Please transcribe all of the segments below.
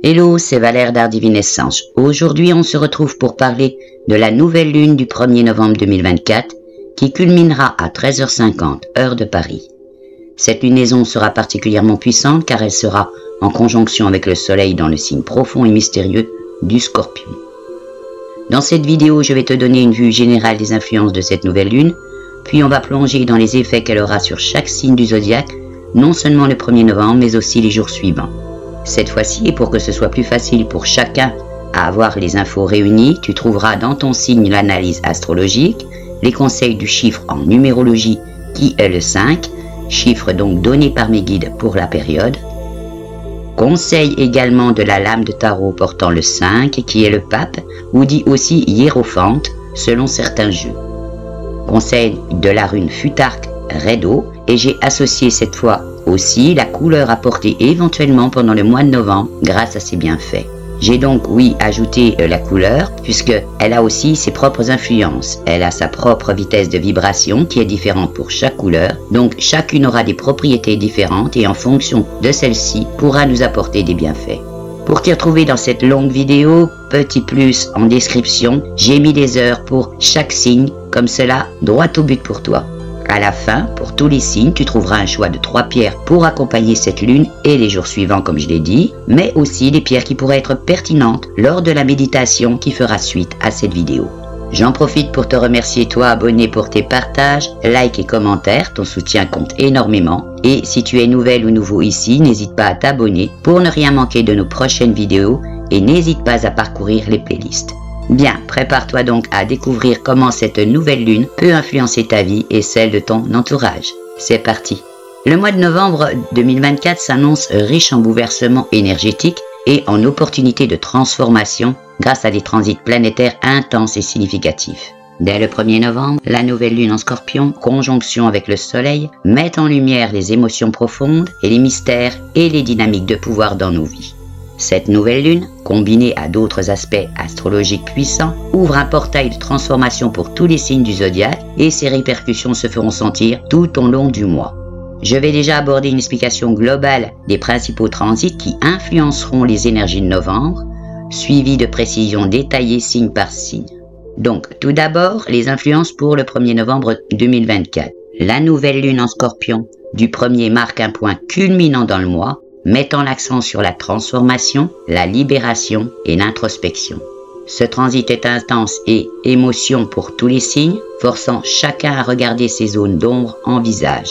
Hello, c'est Valère d'Art Divinescence. Aujourd'hui, on se retrouve pour parler de la nouvelle lune du 1er novembre 2024 qui culminera à 13h50, heure de Paris. Cette lunaison sera particulièrement puissante car elle sera en conjonction avec le soleil dans le signe profond et mystérieux du Scorpion. Dans cette vidéo, je vais te donner une vue générale des influences de cette nouvelle lune, puis on va plonger dans les effets qu'elle aura sur chaque signe du zodiaque, non seulement le 1er novembre, mais aussi les jours suivants. Cette fois-ci, et pour que ce soit plus facile pour chacun à avoir les infos réunies, tu trouveras dans ton signe l'analyse astrologique, les conseils du chiffre en numérologie qui est le 5, chiffre donc donné par mes guides pour la période. Conseil également de la lame de tarot portant le 5 qui est le pape, ou dit aussi hiérophante selon certains jeux. Conseil de la rune Futark Redo, et j'ai associé cette fois aussi la couleur à porter éventuellement pendant le mois de novembre grâce à ses bienfaits. J'ai donc, oui, ajouté la couleur puisqu'elle a aussi ses propres influences. Elle a sa propre vitesse de vibration qui est différente pour chaque couleur. Donc chacune aura des propriétés différentes et en fonction de celle-ci pourra nous apporter des bienfaits. Pour t'y retrouver dans cette longue vidéo, petit plus en description, j'ai mis des heures pour chaque signe, comme cela, droit au but pour toi. À la fin, pour tous les signes, tu trouveras un choix de 3 pierres pour accompagner cette lune et les jours suivants comme je l'ai dit, mais aussi des pierres qui pourraient être pertinentes lors de la méditation qui fera suite à cette vidéo. J'en profite pour te remercier toi abonné pour tes partages, likes et commentaires, ton soutien compte énormément. Et si tu es nouvelle ou nouveau ici, n'hésite pas à t'abonner pour ne rien manquer de nos prochaines vidéos et n'hésite pas à parcourir les playlists. Bien, prépare-toi donc à découvrir comment cette nouvelle lune peut influencer ta vie et celle de ton entourage. C'est parti! Le mois de novembre 2024 s'annonce riche en bouleversements énergétiques et en opportunités de transformation grâce à des transits planétaires intenses et significatifs. Dès le 1er novembre, la nouvelle lune en Scorpion, conjonction avec le soleil, met en lumière les émotions profondes et les mystères et les dynamiques de pouvoir dans nos vies. Cette nouvelle lune, combinée à d'autres aspects astrologiques puissants, ouvre un portail de transformation pour tous les signes du zodiaque et ses répercussions se feront sentir tout au long du mois. Je vais déjà aborder une explication globale des principaux transits qui influenceront les énergies de novembre, suivies de précisions détaillées signe par signe. Donc, tout d'abord, les influences pour le 1er novembre 2024. La nouvelle lune en Scorpion du 1er marque un point culminant dans le mois, mettant l'accent sur la transformation, la libération et l'introspection. Ce transit est intense et émotion pour tous les signes, forçant chacun à regarder ses zones d'ombre en visage.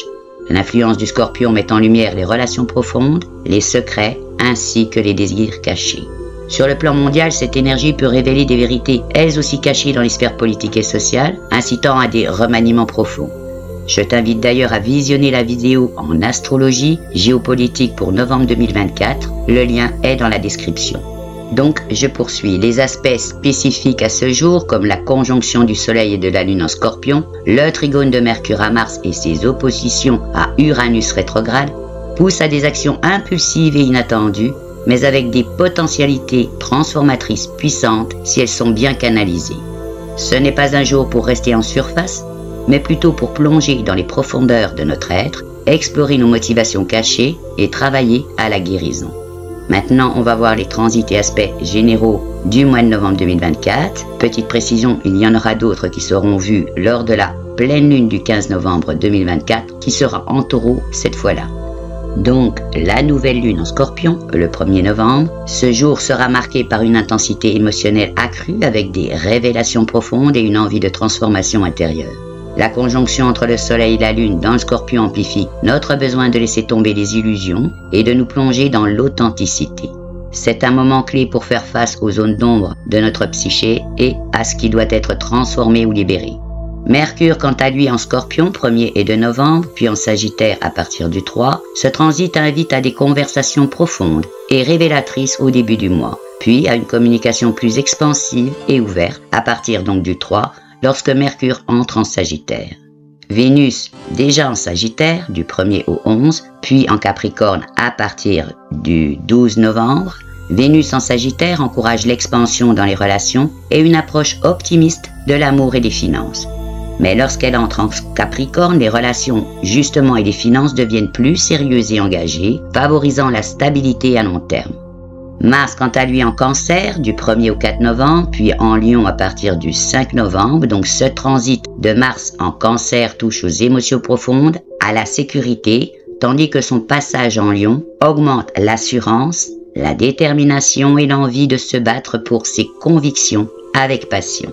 L'influence du Scorpion met en lumière les relations profondes, les secrets ainsi que les désirs cachés. Sur le plan mondial, cette énergie peut révéler des vérités, elles aussi cachées dans les sphères politiques et sociales, incitant à des remaniements profonds. Je t'invite d'ailleurs à visionner la vidéo en astrologie géopolitique pour novembre 2024, le lien est dans la description. Donc je poursuis. Les aspects spécifiques à ce jour comme la conjonction du soleil et de la lune en Scorpion, le trigone de Mercure à Mars et ses oppositions à Uranus rétrograde poussent à des actions impulsives et inattendues, mais avec des potentialités transformatrices puissantes si elles sont bien canalisées. Ce n'est pas un jour pour rester en surface, mais plutôt pour plonger dans les profondeurs de notre être, explorer nos motivations cachées et travailler à la guérison. Maintenant, on va voir les transits et aspects généraux du mois de novembre 2024. Petite précision, il y en aura d'autres qui seront vus lors de la pleine lune du 15 novembre 2024, qui sera en taureau cette fois-là. Donc, la nouvelle lune en Scorpion, le 1er novembre, ce jour sera marqué par une intensité émotionnelle accrue avec des révélations profondes et une envie de transformation intérieure. La conjonction entre le soleil et la lune dans le Scorpion amplifie notre besoin de laisser tomber les illusions et de nous plonger dans l'authenticité. C'est un moment clé pour faire face aux zones d'ombre de notre psyché et à ce qui doit être transformé ou libéré. Mercure, quant à lui, en Scorpion, 1er et 2 novembre, puis en Sagittaire à partir du 3, ce transit invite à des conversations profondes et révélatrices au début du mois, puis à une communication plus expansive et ouverte à partir donc du 3, lorsque Mercure entre en Sagittaire. Vénus, déjà en Sagittaire, du 1er au 11, puis en Capricorne à partir du 12 novembre. Vénus en Sagittaire encourage l'expansion dans les relations et une approche optimiste de l'amour et des finances. Mais lorsqu'elle entre en Capricorne, les relations justement et les finances deviennent plus sérieuses et engagées, favorisant la stabilité à long terme. Mars, quant à lui, en Cancer, du 1er au 4 novembre, puis en Lion à partir du 5 novembre. Donc ce transit de Mars en Cancer touche aux émotions profondes, à la sécurité, tandis que son passage en Lion augmente l'assurance, la détermination et l'envie de se battre pour ses convictions avec passion.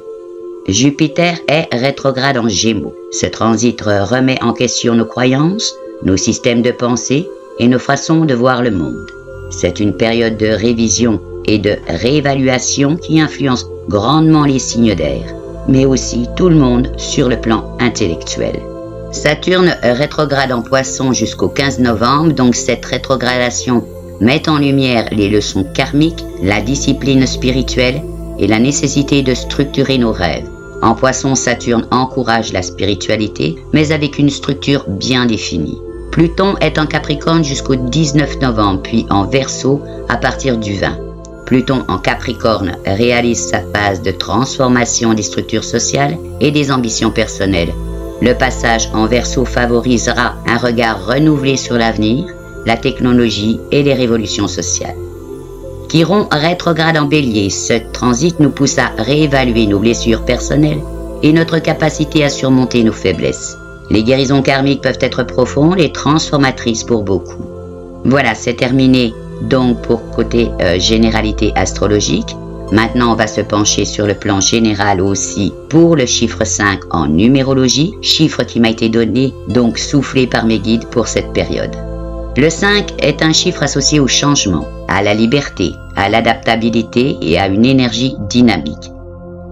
Jupiter est rétrograde en Gémeaux. Ce transit remet en question nos croyances, nos systèmes de pensée et nos façons de voir le monde. C'est une période de révision et de réévaluation qui influence grandement les signes d'air, mais aussi tout le monde sur le plan intellectuel. Saturne rétrograde en Poissons jusqu'au 15 novembre, donc cette rétrogradation met en lumière les leçons karmiques, la discipline spirituelle et la nécessité de structurer nos rêves. En Poissons, Saturne encourage la spiritualité, mais avec une structure bien définie. Pluton est en Capricorne jusqu'au 19 novembre, puis en Verseau à partir du 20. Pluton en Capricorne réalise sa phase de transformation des structures sociales et des ambitions personnelles. Le passage en Verseau favorisera un regard renouvelé sur l'avenir, la technologie et les révolutions sociales. Chiron rétrograde en Bélier. Ce transit nous pousse à réévaluer nos blessures personnelles et notre capacité à surmonter nos faiblesses. Les guérisons karmiques peuvent être profondes et transformatrices pour beaucoup. Voilà, c'est terminé donc pour côté généralité astrologique. Maintenant, on va se pencher sur le plan général aussi pour le chiffre 5 en numérologie, chiffre qui m'a été donné, donc soufflé par mes guides pour cette période. Le 5 est un chiffre associé au changement, à la liberté, à l'adaptabilité et à une énergie dynamique.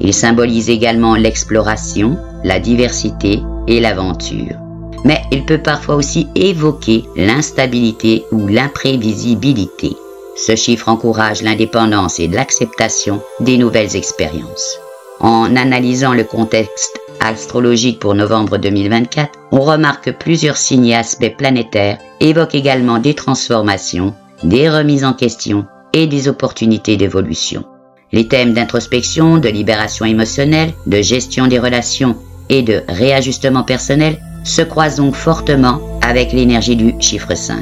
Il symbolise également l'exploration, la diversité et l'aventure. Mais il peut parfois aussi évoquer l'instabilité ou l'imprévisibilité. Ce chiffre encourage l'indépendance et l'acceptation des nouvelles expériences. En analysant le contexte astrologique pour novembre 2024, on remarque que plusieurs signes et aspects planétaires évoquent également des transformations, des remises en question et des opportunités d'évolution. Les thèmes d'introspection, de libération émotionnelle, de gestion des relations et de réajustement personnel se croisent donc fortement avec l'énergie du chiffre 5.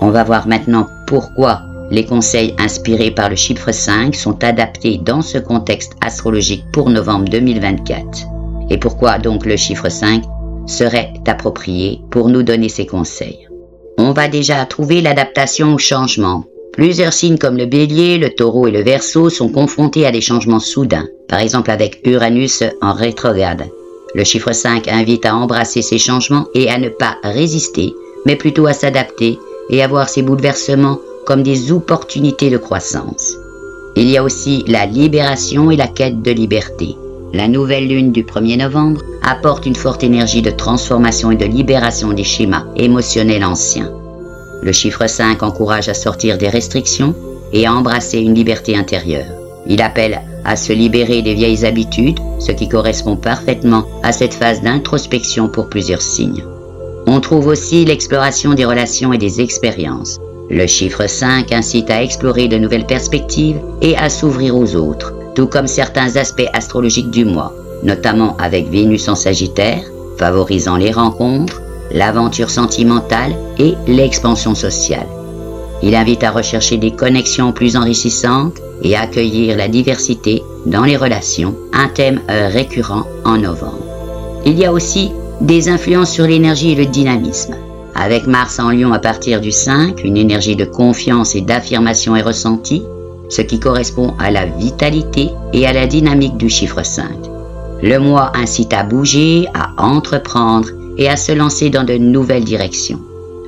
On va voir maintenant pourquoi les conseils inspirés par le chiffre 5 sont adaptés dans ce contexte astrologique pour novembre 2024. Et pourquoi donc le chiffre 5 serait approprié pour nous donner ces conseils. On va déjà trouver l'adaptation au changement. Plusieurs signes comme le Bélier, le Taureau et le Verseau sont confrontés à des changements soudains, par exemple avec Uranus en rétrograde. Le chiffre 5 invite à embrasser ces changements et à ne pas résister, mais plutôt à s'adapter et à voir ces bouleversements comme des opportunités de croissance. Il y a aussi la libération et la quête de liberté. La nouvelle lune du 1er novembre apporte une forte énergie de transformation et de libération des schémas émotionnels anciens. Le chiffre 5 encourage à sortir des restrictions et à embrasser une liberté intérieure. Il appelle à se libérer des vieilles habitudes, ce qui correspond parfaitement à cette phase d'introspection pour plusieurs signes. On trouve aussi l'exploration des relations et des expériences. Le chiffre 5 incite à explorer de nouvelles perspectives et à s'ouvrir aux autres, tout comme certains aspects astrologiques du mois, notamment avec Vénus en Sagittaire, favorisant les rencontres, l'aventure sentimentale et l'expansion sociale. Il invite à rechercher des connexions plus enrichissantes et à accueillir la diversité dans les relations, un thème récurrent en novembre. Il y a aussi des influences sur l'énergie et le dynamisme. Avec Mars en Lion à partir du 5, une énergie de confiance et d'affirmation est ressentie, ce qui correspond à la vitalité et à la dynamique du chiffre 5. Le mois incite à bouger, à entreprendre et à se lancer dans de nouvelles directions.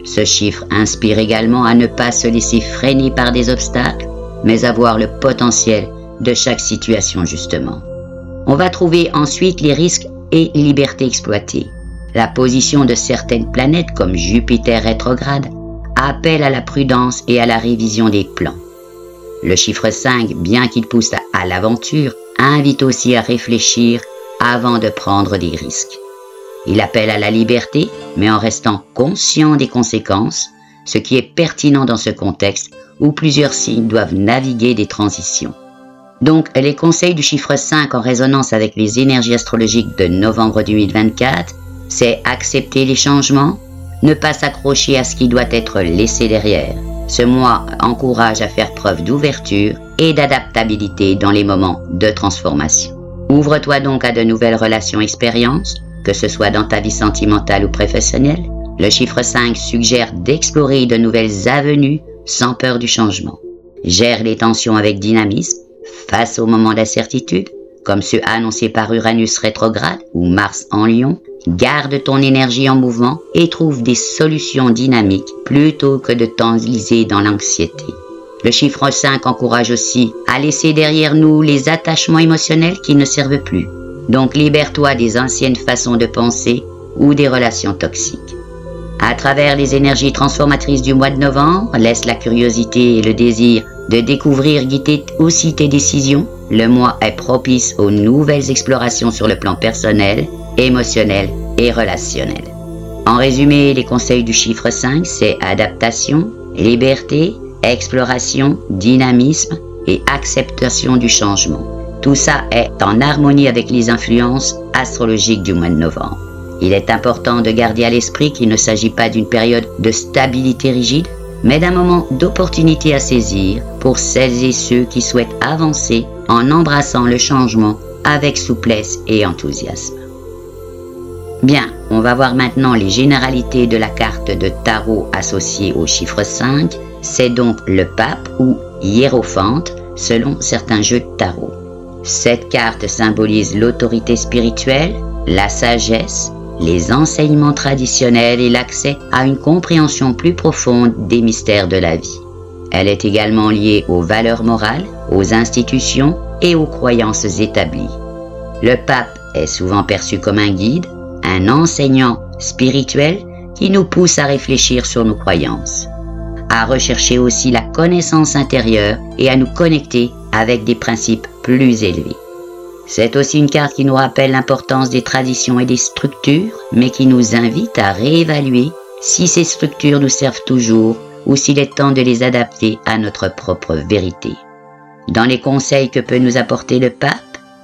Ce chiffre inspire également à ne pas se laisser freiner par des obstacles, mais à voir le potentiel de chaque situation justement. On va trouver ensuite les risques et libertés exploitées. La position de certaines planètes comme Jupiter rétrograde appelle à la prudence et à la révision des plans. Le chiffre 5, bien qu'il pousse à l'aventure, invite aussi à réfléchir avant de prendre des risques. Il appelle à la liberté, mais en restant conscient des conséquences, ce qui est pertinent dans ce contexte où plusieurs signes doivent naviguer des transitions. Donc, les conseils du chiffre 5 en résonance avec les énergies astrologiques de novembre 2024, c'est accepter les changements, ne pas s'accrocher à ce qui doit être laissé derrière, Ce mois encourage à faire preuve d'ouverture et d'adaptabilité dans les moments de transformation. Ouvre-toi donc à de nouvelles relations expériences, que ce soit dans ta vie sentimentale ou professionnelle. Le chiffre 5 suggère d'explorer de nouvelles avenues sans peur du changement. Gère les tensions avec dynamisme face aux moments d'incertitude, comme ceux annoncés par Uranus rétrograde ou Mars en Lion. Garde ton énergie en mouvement et trouve des solutions dynamiques plutôt que de t'enliser dans l'anxiété. Le chiffre 5 encourage aussi à laisser derrière nous les attachements émotionnels qui ne servent plus. Donc libère-toi des anciennes façons de penser ou des relations toxiques. À travers les énergies transformatrices du mois de novembre, laisse la curiosité et le désir de découvrir guider aussi tes décisions. Le mois est propice aux nouvelles explorations sur le plan personnel, émotionnel et relationnel. En résumé, les conseils du chiffre 5, c'est adaptation, liberté, exploration, dynamisme et acceptation du changement. Tout ça est en harmonie avec les influences astrologiques du mois de novembre. Il est important de garder à l'esprit qu'il ne s'agit pas d'une période de stabilité rigide, mais d'un moment d'opportunité à saisir pour celles et ceux qui souhaitent avancer en embrassant le changement avec souplesse et enthousiasme. Bien, on va voir maintenant les généralités de la carte de tarot associée au chiffre 5. C'est donc le pape ou hiérophante selon certains jeux de tarot. Cette carte symbolise l'autorité spirituelle, la sagesse, les enseignements traditionnels et l'accès à une compréhension plus profonde des mystères de la vie. Elle est également liée aux valeurs morales, aux institutions et aux croyances établies. Le pape est souvent perçu comme un guide, un enseignant spirituel qui nous pousse à réfléchir sur nos croyances, à rechercher aussi la connaissance intérieure et à nous connecter avec des principes plus élevés. C'est aussi une carte qui nous rappelle l'importance des traditions et des structures, mais qui nous invite à réévaluer si ces structures nous servent toujours ou s'il est temps de les adapter à notre propre vérité. Dans les conseils que peut nous apporter le pape,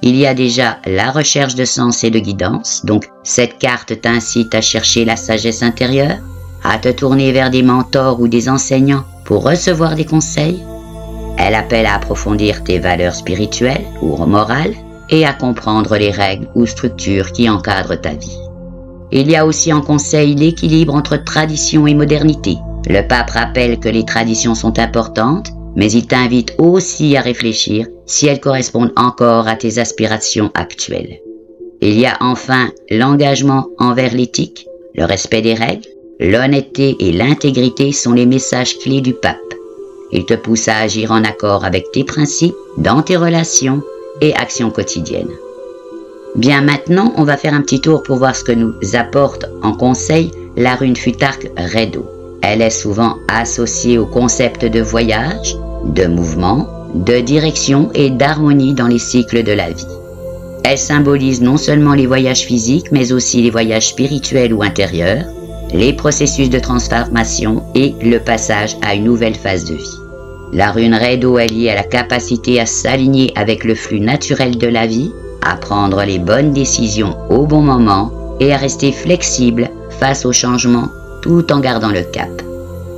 il y a déjà la recherche de sens et de guidance, donc cette carte t'incite à chercher la sagesse intérieure, à te tourner vers des mentors ou des enseignants pour recevoir des conseils. Elle appelle à approfondir tes valeurs spirituelles ou morales, et à comprendre les règles ou structures qui encadrent ta vie. Il y a aussi en conseil l'équilibre entre tradition et modernité. Le pape rappelle que les traditions sont importantes, mais il t'invite aussi à réfléchir si elles correspondent encore à tes aspirations actuelles. Il y a enfin l'engagement envers l'éthique, le respect des règles, l'honnêteté et l'intégrité sont les messages clés du pape. Il te pousse à agir en accord avec tes principes dans tes relations et actions quotidiennes. Bien, maintenant, on va faire un petit tour pour voir ce que nous apporte en conseil la rune Futhark Raido. Elle est souvent associée au concept de voyage, de mouvement, de direction et d'harmonie dans les cycles de la vie. Elle symbolise non seulement les voyages physiques, mais aussi les voyages spirituels ou intérieurs, les processus de transformation et le passage à une nouvelle phase de vie. La rune Raido est liée à la capacité à s'aligner avec le flux naturel de la vie, à prendre les bonnes décisions au bon moment et à rester flexible face aux changements tout en gardant le cap.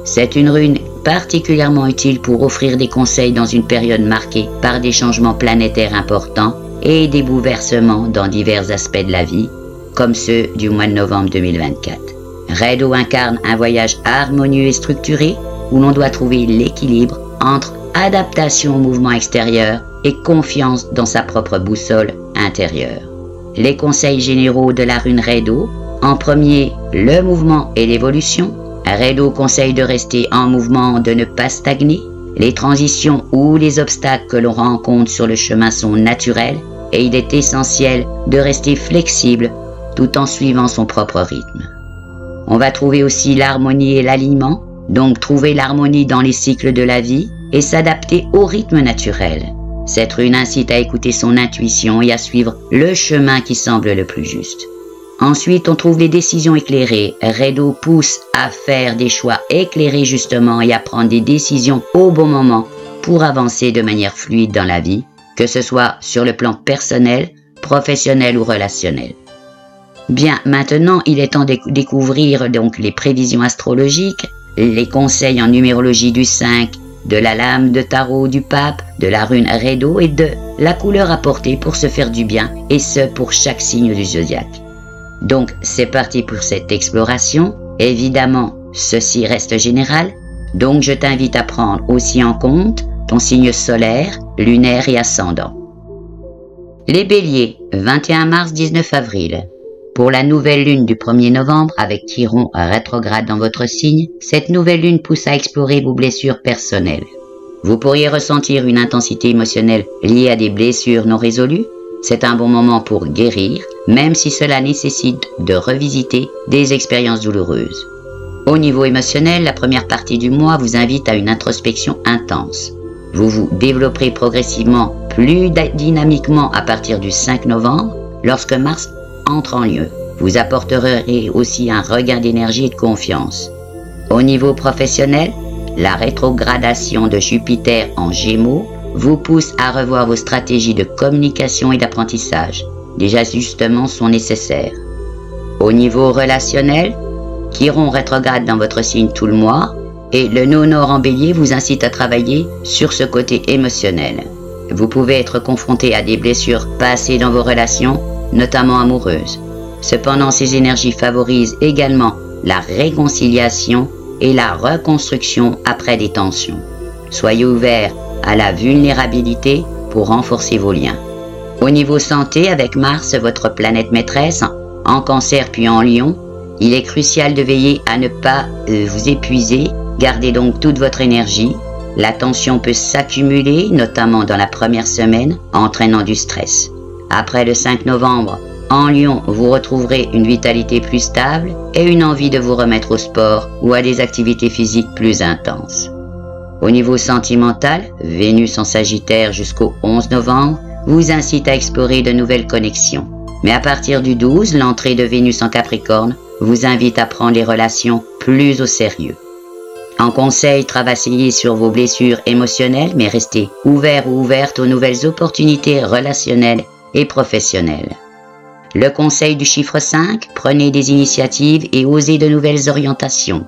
C'est une rune particulièrement utile pour offrir des conseils dans une période marquée par des changements planétaires importants et des bouleversements dans divers aspects de la vie, comme ceux du mois de novembre 2024. Raido incarne un voyage harmonieux et structuré où l'on doit trouver l'équilibre entre adaptation au mouvement extérieur et confiance dans sa propre boussole intérieure. Les conseils généraux de la rune Raido: en premier, le mouvement et l'évolution. Raido conseille de rester en mouvement, de ne pas stagner. Les transitions ou les obstacles que l'on rencontre sur le chemin sont naturels et il est essentiel de rester flexible tout en suivant son propre rythme. On va trouver aussi l'harmonie et l'alignement. Donc trouver l'harmonie dans les cycles de la vie et s'adapter au rythme naturel. Cette rune incite à écouter son intuition et à suivre le chemin qui semble le plus juste. Ensuite, on trouve les décisions éclairées. Raido pousse à faire des choix éclairés justement et à prendre des décisions au bon moment pour avancer de manière fluide dans la vie, que ce soit sur le plan personnel, professionnel ou relationnel. Bien, maintenant, il est temps de découvrir donc les prévisions astrologiques. les conseils en numérologie du 5, de la lame de tarot du pape, de la rune Redo et de la couleur à porter pour se faire du bien, et ce pour chaque signe du zodiaque. Donc c'est parti pour cette exploration. Évidemment, ceci reste général, donc je t'invite à prendre aussi en compte ton signe solaire, lunaire et ascendant. Les béliers, 21 mars, 19 avril. Pour la nouvelle lune du 1er novembre avec Chiron rétrograde dans votre signe, cette nouvelle lune pousse à explorer vos blessures personnelles. Vous pourriez ressentir une intensité émotionnelle liée à des blessures non résolues. C'est un bon moment pour guérir, même si cela nécessite de revisiter des expériences douloureuses. Au niveau émotionnel, la première partie du mois vous invite à une introspection intense. Vous vous développerez progressivement plus dynamiquement à partir du 5 novembre, lorsque Mars entre en lieu. Vous apporterez aussi un regain d'énergie et de confiance. Au niveau professionnel, la rétrogradation de Jupiter en Gémeaux vous pousse à revoir vos stratégies de communication et d'apprentissage. Des ajustements sont nécessaires. Au niveau relationnel, Chiron rétrograde dans votre signe tout le mois et le nœud nord en bélier vous incite à travailler sur ce côté émotionnel. Vous pouvez être confronté à des blessures passées dans vos relations, notamment amoureuses. Cependant, ces énergies favorisent également la réconciliation et la reconstruction après des tensions. Soyez ouverts à la vulnérabilité pour renforcer vos liens. Au niveau santé, avec Mars, votre planète maîtresse, en Cancer puis en Lion, il est crucial de veiller à ne pas vous épuiser. Gardez donc toute votre énergie. La tension peut s'accumuler, notamment dans la première semaine, entraînant du stress. Après le 5 novembre, en Lion, vous retrouverez une vitalité plus stable et une envie de vous remettre au sport ou à des activités physiques plus intenses. Au niveau sentimental, Vénus en Sagittaire jusqu'au 11 novembre vous incite à explorer de nouvelles connexions. Mais à partir du 12, l'entrée de Vénus en Capricorne vous invite à prendre les relations plus au sérieux. En conseil, travaillez sur vos blessures émotionnelles, mais restez ouverts ou ouvertes aux nouvelles opportunités relationnelles et professionnelles. Le conseil du chiffre 5, prenez des initiatives et osez de nouvelles orientations.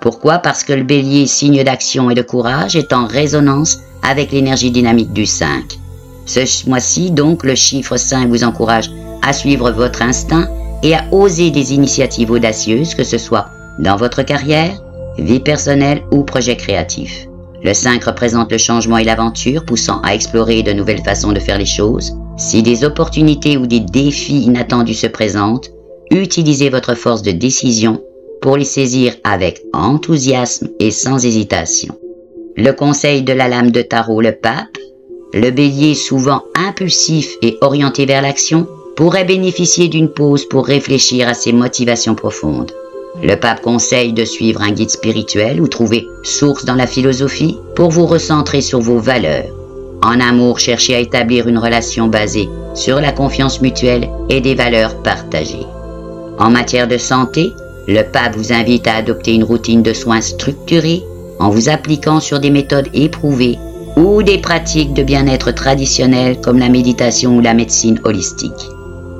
Pourquoi? Parce que le bélier, signe d'action et de courage, est en résonance avec l'énergie dynamique du 5. Ce mois-ci, donc, le chiffre 5 vous encourage à suivre votre instinct et à oser des initiatives audacieuses, que ce soit dans votre carrière, vie personnelle ou projet créatif. Le 5 représente le changement et l'aventure, poussant à explorer de nouvelles façons de faire les choses. Si des opportunités ou des défis inattendus se présentent, utilisez votre force de décision pour les saisir avec enthousiasme et sans hésitation. Le conseil de la lame de tarot, le pape, le bélier souvent impulsif et orienté vers l'action, pourrait bénéficier d'une pause pour réfléchir à ses motivations profondes. Le pape conseille de suivre un guide spirituel ou trouver source dans la philosophie pour vous recentrer sur vos valeurs. En amour, cherchez à établir une relation basée sur la confiance mutuelle et des valeurs partagées. En matière de santé, le pape vous invite à adopter une routine de soins structurée en vous appliquant sur des méthodes éprouvées ou des pratiques de bien-être traditionnelles comme la méditation ou la médecine holistique.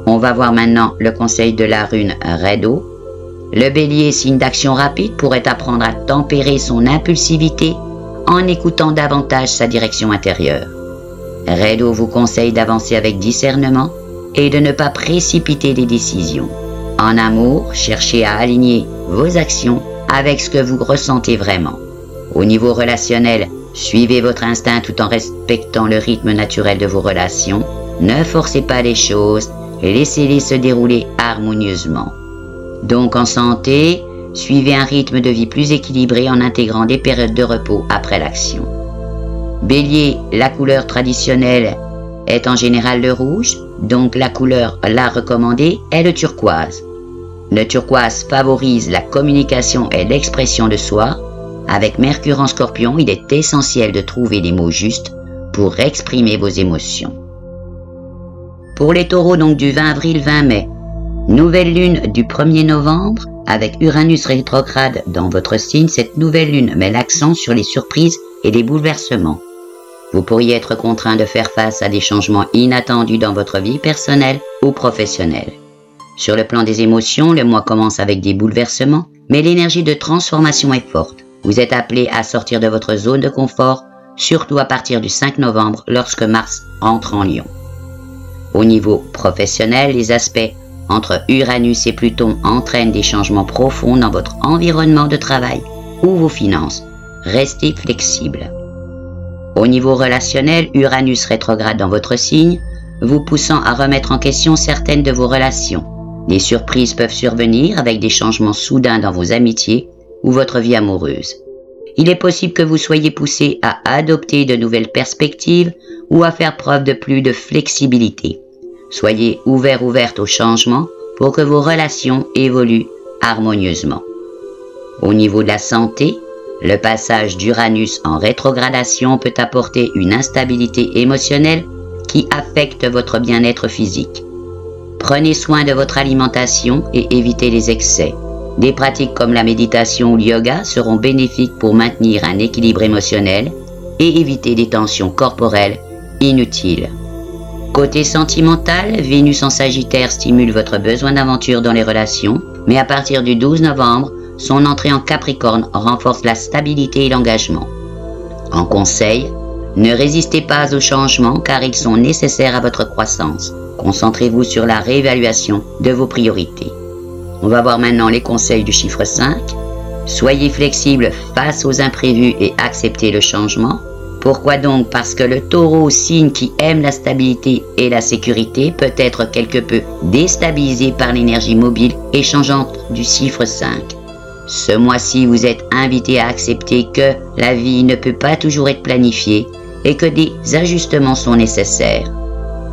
On va voir maintenant le conseil de la rune Redo. Le bélier, signe d'action rapide, pourrait apprendre à tempérer son impulsivité en écoutant davantage sa direction intérieure. Redo vous conseille d'avancer avec discernement et de ne pas précipiter des décisions. En amour, cherchez à aligner vos actions avec ce que vous ressentez vraiment. Au niveau relationnel, suivez votre instinct tout en respectant le rythme naturel de vos relations. Ne forcez pas les choses et laissez-les se dérouler harmonieusement. Donc en santé, suivez un rythme de vie plus équilibré en intégrant des périodes de repos après l'action. Bélier, la couleur traditionnelle est en général le rouge, donc la couleur la recommandée est le turquoise. Le turquoise favorise la communication et l'expression de soi. Avec Mercure en Scorpion, il est essentiel de trouver les mots justes pour exprimer vos émotions. Pour les taureaux, donc du 20 avril 20 mai, nouvelle lune du 1er novembre, avec Uranus rétrograde dans votre signe, cette nouvelle lune met l'accent sur les surprises et les bouleversements. Vous pourriez être contraint de faire face à des changements inattendus dans votre vie personnelle ou professionnelle. Sur le plan des émotions, le mois commence avec des bouleversements mais l'énergie de transformation est forte. Vous êtes appelé à sortir de votre zone de confort, surtout à partir du 5 novembre lorsque Mars entre en Lion. Au niveau professionnel, les aspects entre Uranus et Pluton entraînent des changements profonds dans votre environnement de travail ou vos finances. Restez flexible. Au niveau relationnel, Uranus rétrograde dans votre signe, vous poussant à remettre en question certaines de vos relations. Des surprises peuvent survenir avec des changements soudains dans vos amitiés ou votre vie amoureuse. Il est possible que vous soyez poussé à adopter de nouvelles perspectives ou à faire preuve de plus de flexibilité. Soyez ouverte au changement pour que vos relations évoluent harmonieusement. Au niveau de la santé, le passage d'Uranus en rétrogradation peut apporter une instabilité émotionnelle qui affecte votre bien-être physique. Prenez soin de votre alimentation et évitez les excès. Des pratiques comme la méditation ou le yoga seront bénéfiques pour maintenir un équilibre émotionnel et éviter des tensions corporelles inutiles. Côté sentimental, Vénus en Sagittaire stimule votre besoin d'aventure dans les relations, mais à partir du 12 novembre, son entrée en Capricorne renforce la stabilité et l'engagement. En conseil, ne résistez pas aux changements car ils sont nécessaires à votre croissance. Concentrez-vous sur la réévaluation de vos priorités. On va voir maintenant les conseils du chiffre 5. Soyez flexible face aux imprévus et acceptez le changement. Pourquoi donc? Parce que le Taureau, signe qui aime la stabilité et la sécurité, peut être quelque peu déstabilisé par l'énergie mobile et changeante du chiffre 5. Ce mois-ci, vous êtes invité à accepter que la vie ne peut pas toujours être planifiée et que des ajustements sont nécessaires.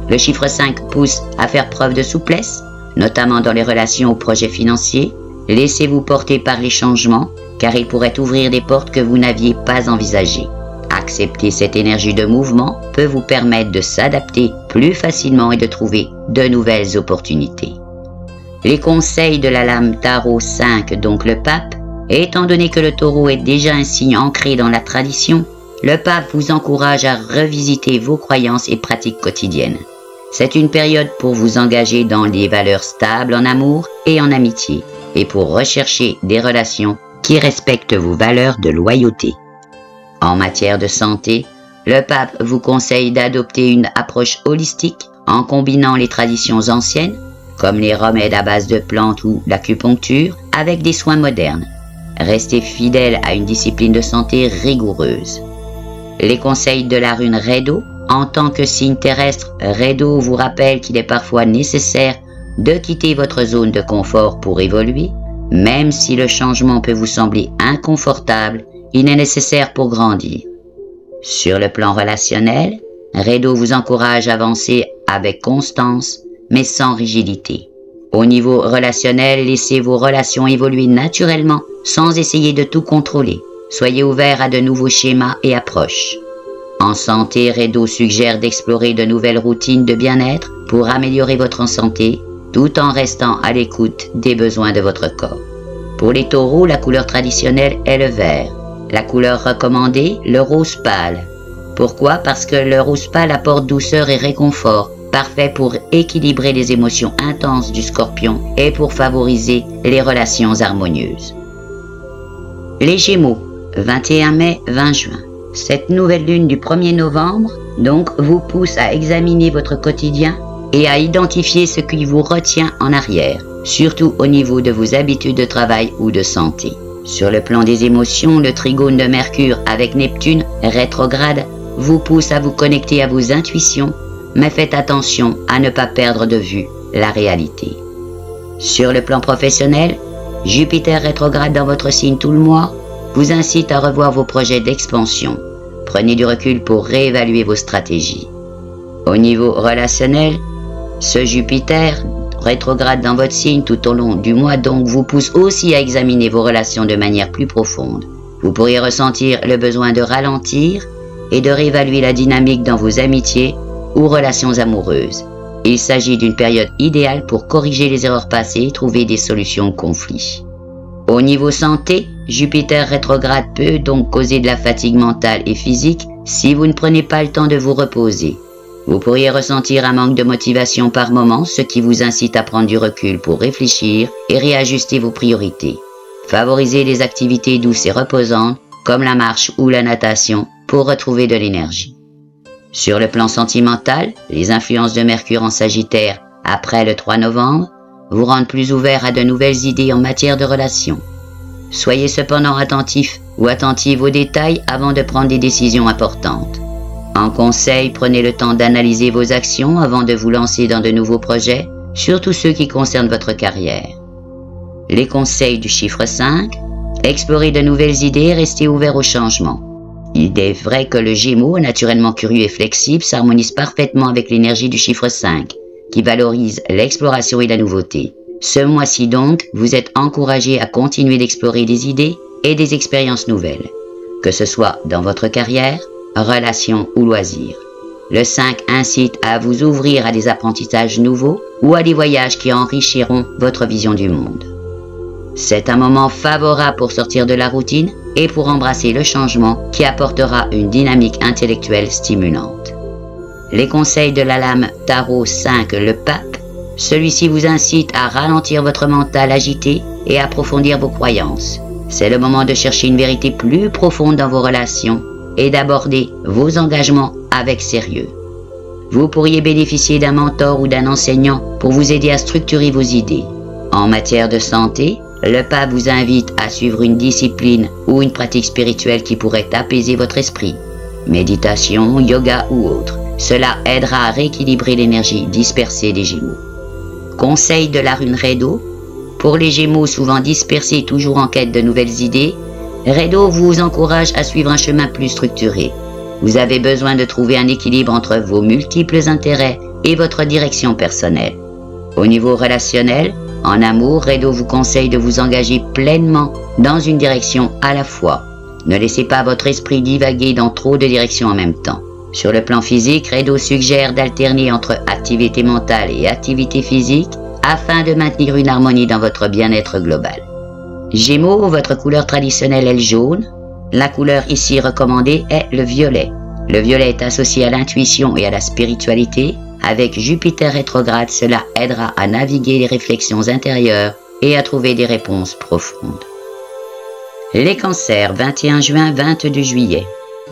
Le chiffre 5 pousse à faire preuve de souplesse, notamment dans les relations aux projets financiers. Laissez-vous porter par les changements, car ils pourraient ouvrir des portes que vous n'aviez pas envisagées. Accepter cette énergie de mouvement peut vous permettre de s'adapter plus facilement et de trouver de nouvelles opportunités. Les conseils de la lame Tarot 5, donc le pape, étant donné que le Taureau est déjà un signe ancré dans la tradition, le pape vous encourage à revisiter vos croyances et pratiques quotidiennes. C'est une période pour vous engager dans des valeurs stables en amour et en amitié, et pour rechercher des relations qui respectent vos valeurs de loyauté. En matière de santé, le pape vous conseille d'adopter une approche holistique en combinant les traditions anciennes, comme les remèdes à base de plantes ou l'acupuncture, avec des soins modernes. Restez fidèle à une discipline de santé rigoureuse. Les conseils de la rune Rhédo. En tant que signe terrestre, Rhédo vous rappelle qu'il est parfois nécessaire de quitter votre zone de confort pour évoluer. Même si le changement peut vous sembler inconfortable, il est nécessaire pour grandir. Sur le plan relationnel, Rhédo vous encourage à avancer avec constance, mais sans rigidité. Au niveau relationnel, laissez vos relations évoluer naturellement, sans essayer de tout contrôler. Soyez ouvert à de nouveaux schémas et approches. En santé, Rhédo suggère d'explorer de nouvelles routines de bien-être pour améliorer votre santé, tout en restant à l'écoute des besoins de votre corps. Pour les taureaux, la couleur traditionnelle est le vert. La couleur recommandée, le rose pâle. Pourquoi? Parce que le rose pâle apporte douceur et réconfort, parfait pour équilibrer les émotions intenses du Scorpion et pour favoriser les relations harmonieuses. Les Gémeaux, 21 mai, 20 juin. Cette nouvelle lune du 1er novembre, donc, vous pousse à examiner votre quotidien et à identifier ce qui vous retient en arrière, surtout au niveau de vos habitudes de travail ou de santé. Sur le plan des émotions, le trigone de Mercure avec Neptune rétrograde vous pousse à vous connecter à vos intuitions, mais faites attention à ne pas perdre de vue la réalité. Sur le plan professionnel, Jupiter rétrograde dans votre signe tout le mois vous incite à revoir vos projets d'expansion. Prenez du recul pour réévaluer vos stratégies. Au niveau relationnel, ce Jupiter rétrograde dans votre signe tout au long du mois donc vous pousse aussi à examiner vos relations de manière plus profonde. Vous pourriez ressentir le besoin de ralentir et de réévaluer la dynamique dans vos amitiés ou relations amoureuses. Il s'agit d'une période idéale pour corriger les erreurs passées et trouver des solutions aux conflits. Au niveau santé, Jupiter rétrograde peut donc causer de la fatigue mentale et physique si vous ne prenez pas le temps de vous reposer. Vous pourriez ressentir un manque de motivation par moment, ce qui vous incite à prendre du recul pour réfléchir et réajuster vos priorités. Favorisez les activités douces et reposantes, comme la marche ou la natation, pour retrouver de l'énergie. Sur le plan sentimental, les influences de Mercure en Sagittaire après le 3 novembre vous rendent plus ouvert à de nouvelles idées en matière de relations. Soyez cependant attentif ou attentive aux détails avant de prendre des décisions importantes. En conseil, prenez le temps d'analyser vos actions avant de vous lancer dans de nouveaux projets, surtout ceux qui concernent votre carrière. Les conseils du chiffre 5, explorez de nouvelles idées et restez ouvert au changement. Il est vrai que le Gémeaux, naturellement curieux et flexible, s'harmonise parfaitement avec l'énergie du chiffre 5, qui valorise l'exploration et la nouveauté. Ce mois-ci donc, vous êtes encouragé à continuer d'explorer des idées et des expériences nouvelles, que ce soit dans votre carrière, relations ou loisirs. Le 5 incite à vous ouvrir à des apprentissages nouveaux ou à des voyages qui enrichiront votre vision du monde. C'est un moment favorable pour sortir de la routine et pour embrasser le changement qui apportera une dynamique intellectuelle stimulante. Les conseils de la lame Tarot 5, le Pape, celui-ci vous incite à ralentir votre mental agité et à approfondir vos croyances. C'est le moment de chercher une vérité plus profonde dans vos relations et d'aborder vos engagements avec sérieux. Vous pourriez bénéficier d'un mentor ou d'un enseignant pour vous aider à structurer vos idées. En matière de santé, le Pape vous invite à suivre une discipline ou une pratique spirituelle qui pourrait apaiser votre esprit. Méditation, yoga ou autre. Cela aidera à rééquilibrer l'énergie dispersée des Gémeaux. Conseil de la rune Rédo. Pour les Gémeaux souvent dispersés toujours en quête de nouvelles idées, Rédo vous encourage à suivre un chemin plus structuré. Vous avez besoin de trouver un équilibre entre vos multiples intérêts et votre direction personnelle. Au niveau relationnel, en amour, Rédo vous conseille de vous engager pleinement dans une direction à la fois. Ne laissez pas votre esprit divaguer dans trop de directions en même temps. Sur le plan physique, Rédo suggère d'alterner entre activité mentale et activité physique afin de maintenir une harmonie dans votre bien-être global. Gémeaux, votre couleur traditionnelle est le jaune. La couleur ici recommandée est le violet. Le violet est associé à l'intuition et à la spiritualité. Avec Jupiter rétrograde, cela aidera à naviguer les réflexions intérieures et à trouver des réponses profondes. Les cancers, 21 juin, 22 juillet.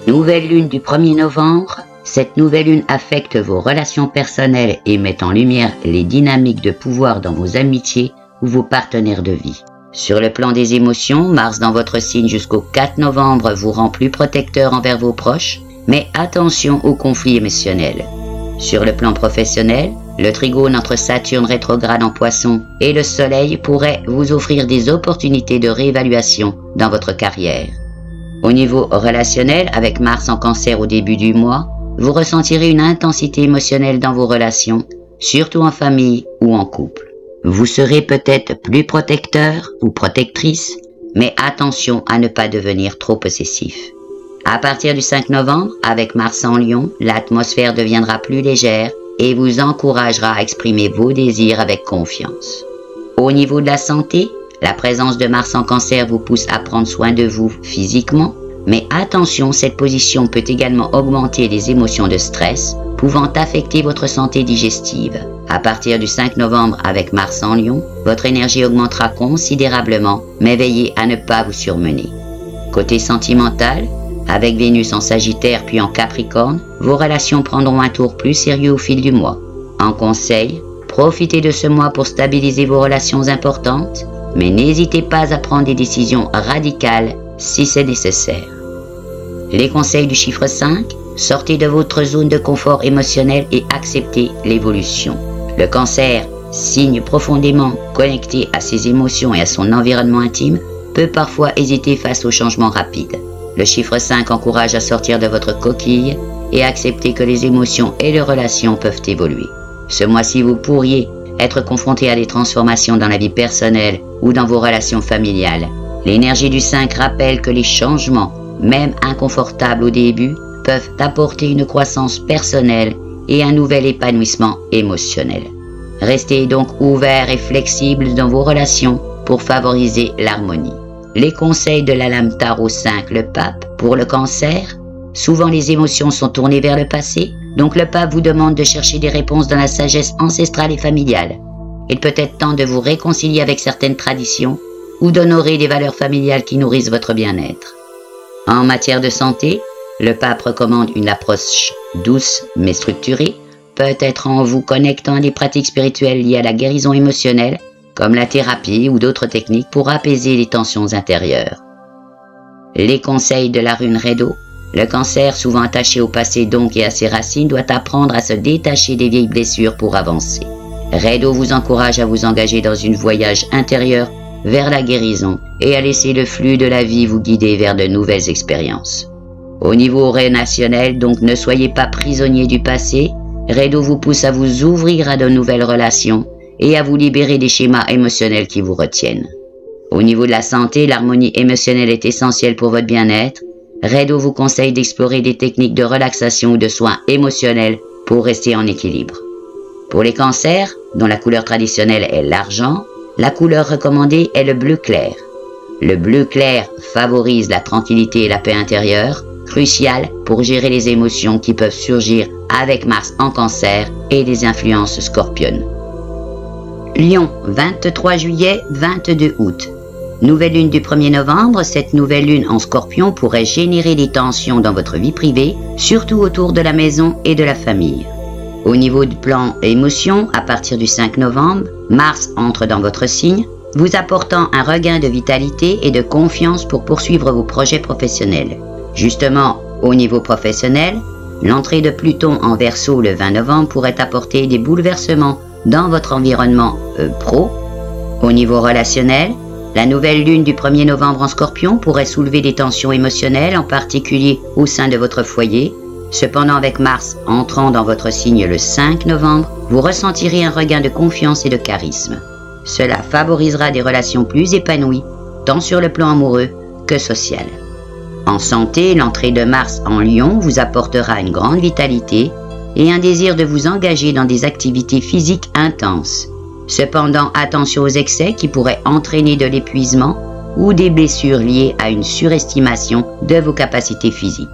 Nouvelle lune du 1er novembre. Cette nouvelle lune affecte vos relations personnelles et met en lumière les dynamiques de pouvoir dans vos amitiés ou vos partenaires de vie. Sur le plan des émotions, Mars dans votre signe jusqu'au 4 novembre vous rend plus protecteur envers vos proches, mais attention aux conflits émotionnels. Sur le plan professionnel, le trigone entre Saturne rétrograde en Poissons et le Soleil pourrait vous offrir des opportunités de réévaluation dans votre carrière. Au niveau relationnel, avec Mars en Cancer au début du mois, vous ressentirez une intensité émotionnelle dans vos relations, surtout en famille ou en couple. Vous serez peut-être plus protecteur ou protectrice, mais attention à ne pas devenir trop possessif. À partir du 5 novembre, avec Mars en Lion, l'atmosphère deviendra plus légère et vous encouragera à exprimer vos désirs avec confiance. Au niveau de la santé, la présence de Mars en Cancer vous pousse à prendre soin de vous physiquement, mais attention, cette position peut également augmenter les émotions de stress, pouvant affecter votre santé digestive. À partir du 5 novembre avec Mars en Lion, votre énergie augmentera considérablement, mais veillez à ne pas vous surmener. Côté sentimental, avec Vénus en Sagittaire puis en Capricorne, vos relations prendront un tour plus sérieux au fil du mois. En conseil, profitez de ce mois pour stabiliser vos relations importantes, mais n'hésitez pas à prendre des décisions radicales si c'est nécessaire. Les conseils du chiffre 5, sortez de votre zone de confort émotionnel et acceptez l'évolution. Le Cancer, signe profondément connecté à ses émotions et à son environnement intime, peut parfois hésiter face aux changements rapides. Le chiffre 5 encourage à sortir de votre coquille et à accepter que les émotions et les relations peuvent évoluer. Ce mois-ci, vous pourriez être confronté à des transformations dans la vie personnelle ou dans vos relations familiales. L'énergie du 5 rappelle que les changements, même inconfortables au début, peuvent apporter une croissance personnelle et un nouvel épanouissement émotionnel. Restez donc ouvert et flexible dans vos relations pour favoriser l'harmonie. Les conseils de la lame Tarot 5, le Pape, pour le Cancer, souvent les émotions sont tournées vers le passé, donc le Pape vous demande de chercher des réponses dans la sagesse ancestrale et familiale. Il peut être temps de vous réconcilier avec certaines traditions ou d'honorer des valeurs familiales qui nourrissent votre bien-être. En matière de santé, le pape recommande une approche douce mais structurée, peut-être en vous connectant à des pratiques spirituelles liées à la guérison émotionnelle, comme la thérapie ou d'autres techniques pour apaiser les tensions intérieures. Les conseils de la rune Raido. Le cancer, souvent attaché au passé donc et à ses racines, doit apprendre à se détacher des vieilles blessures pour avancer. Raido vous encourage à vous engager dans un voyage intérieur vers la guérison et à laisser le flux de la vie vous guider vers de nouvelles expériences. Au niveau relationnel, donc, ne soyez pas prisonnier du passé. Raido vous pousse à vous ouvrir à de nouvelles relations et à vous libérer des schémas émotionnels qui vous retiennent. Au niveau de la santé, l'harmonie émotionnelle est essentielle pour votre bien-être. Raido vous conseille d'explorer des techniques de relaxation ou de soins émotionnels pour rester en équilibre. Pour les cancers, dont la couleur traditionnelle est l'argent, la couleur recommandée est le bleu clair. Le bleu clair favorise la tranquillité et la paix intérieure, crucial pour gérer les émotions qui peuvent surgir avec Mars en cancer et des influences scorpionnes. Lion, 23 juillet, 22 août. Nouvelle lune du 1er novembre, cette nouvelle lune en scorpion pourrait générer des tensions dans votre vie privée, surtout autour de la maison et de la famille. Au niveau du plan émotion, à partir du 5 novembre, Mars entre dans votre signe, vous apportant un regain de vitalité et de confiance pour poursuivre vos projets professionnels. Justement, au niveau professionnel, l'entrée de Pluton en Verseau le 20 novembre pourrait apporter des bouleversements dans votre environnement pro. Au niveau relationnel, la nouvelle lune du 1er novembre en Scorpion pourrait soulever des tensions émotionnelles, en particulier au sein de votre foyer. Cependant, avec Mars entrant dans votre signe le 5 novembre, vous ressentirez un regain de confiance et de charisme. Cela favorisera des relations plus épanouies, tant sur le plan amoureux que social. En santé, l'entrée de Mars en Lion vous apportera une grande vitalité et un désir de vous engager dans des activités physiques intenses. Cependant, attention aux excès qui pourraient entraîner de l'épuisement ou des blessures liées à une surestimation de vos capacités physiques.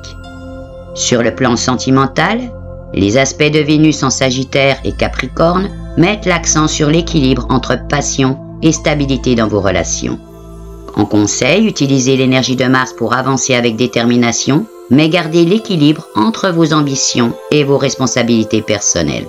Sur le plan sentimental, les aspects de Vénus en Sagittaire et Capricorne mettent l'accent sur l'équilibre entre passion et stabilité dans vos relations. En conseil, utilisez l'énergie de Mars pour avancer avec détermination, mais gardez l'équilibre entre vos ambitions et vos responsabilités personnelles.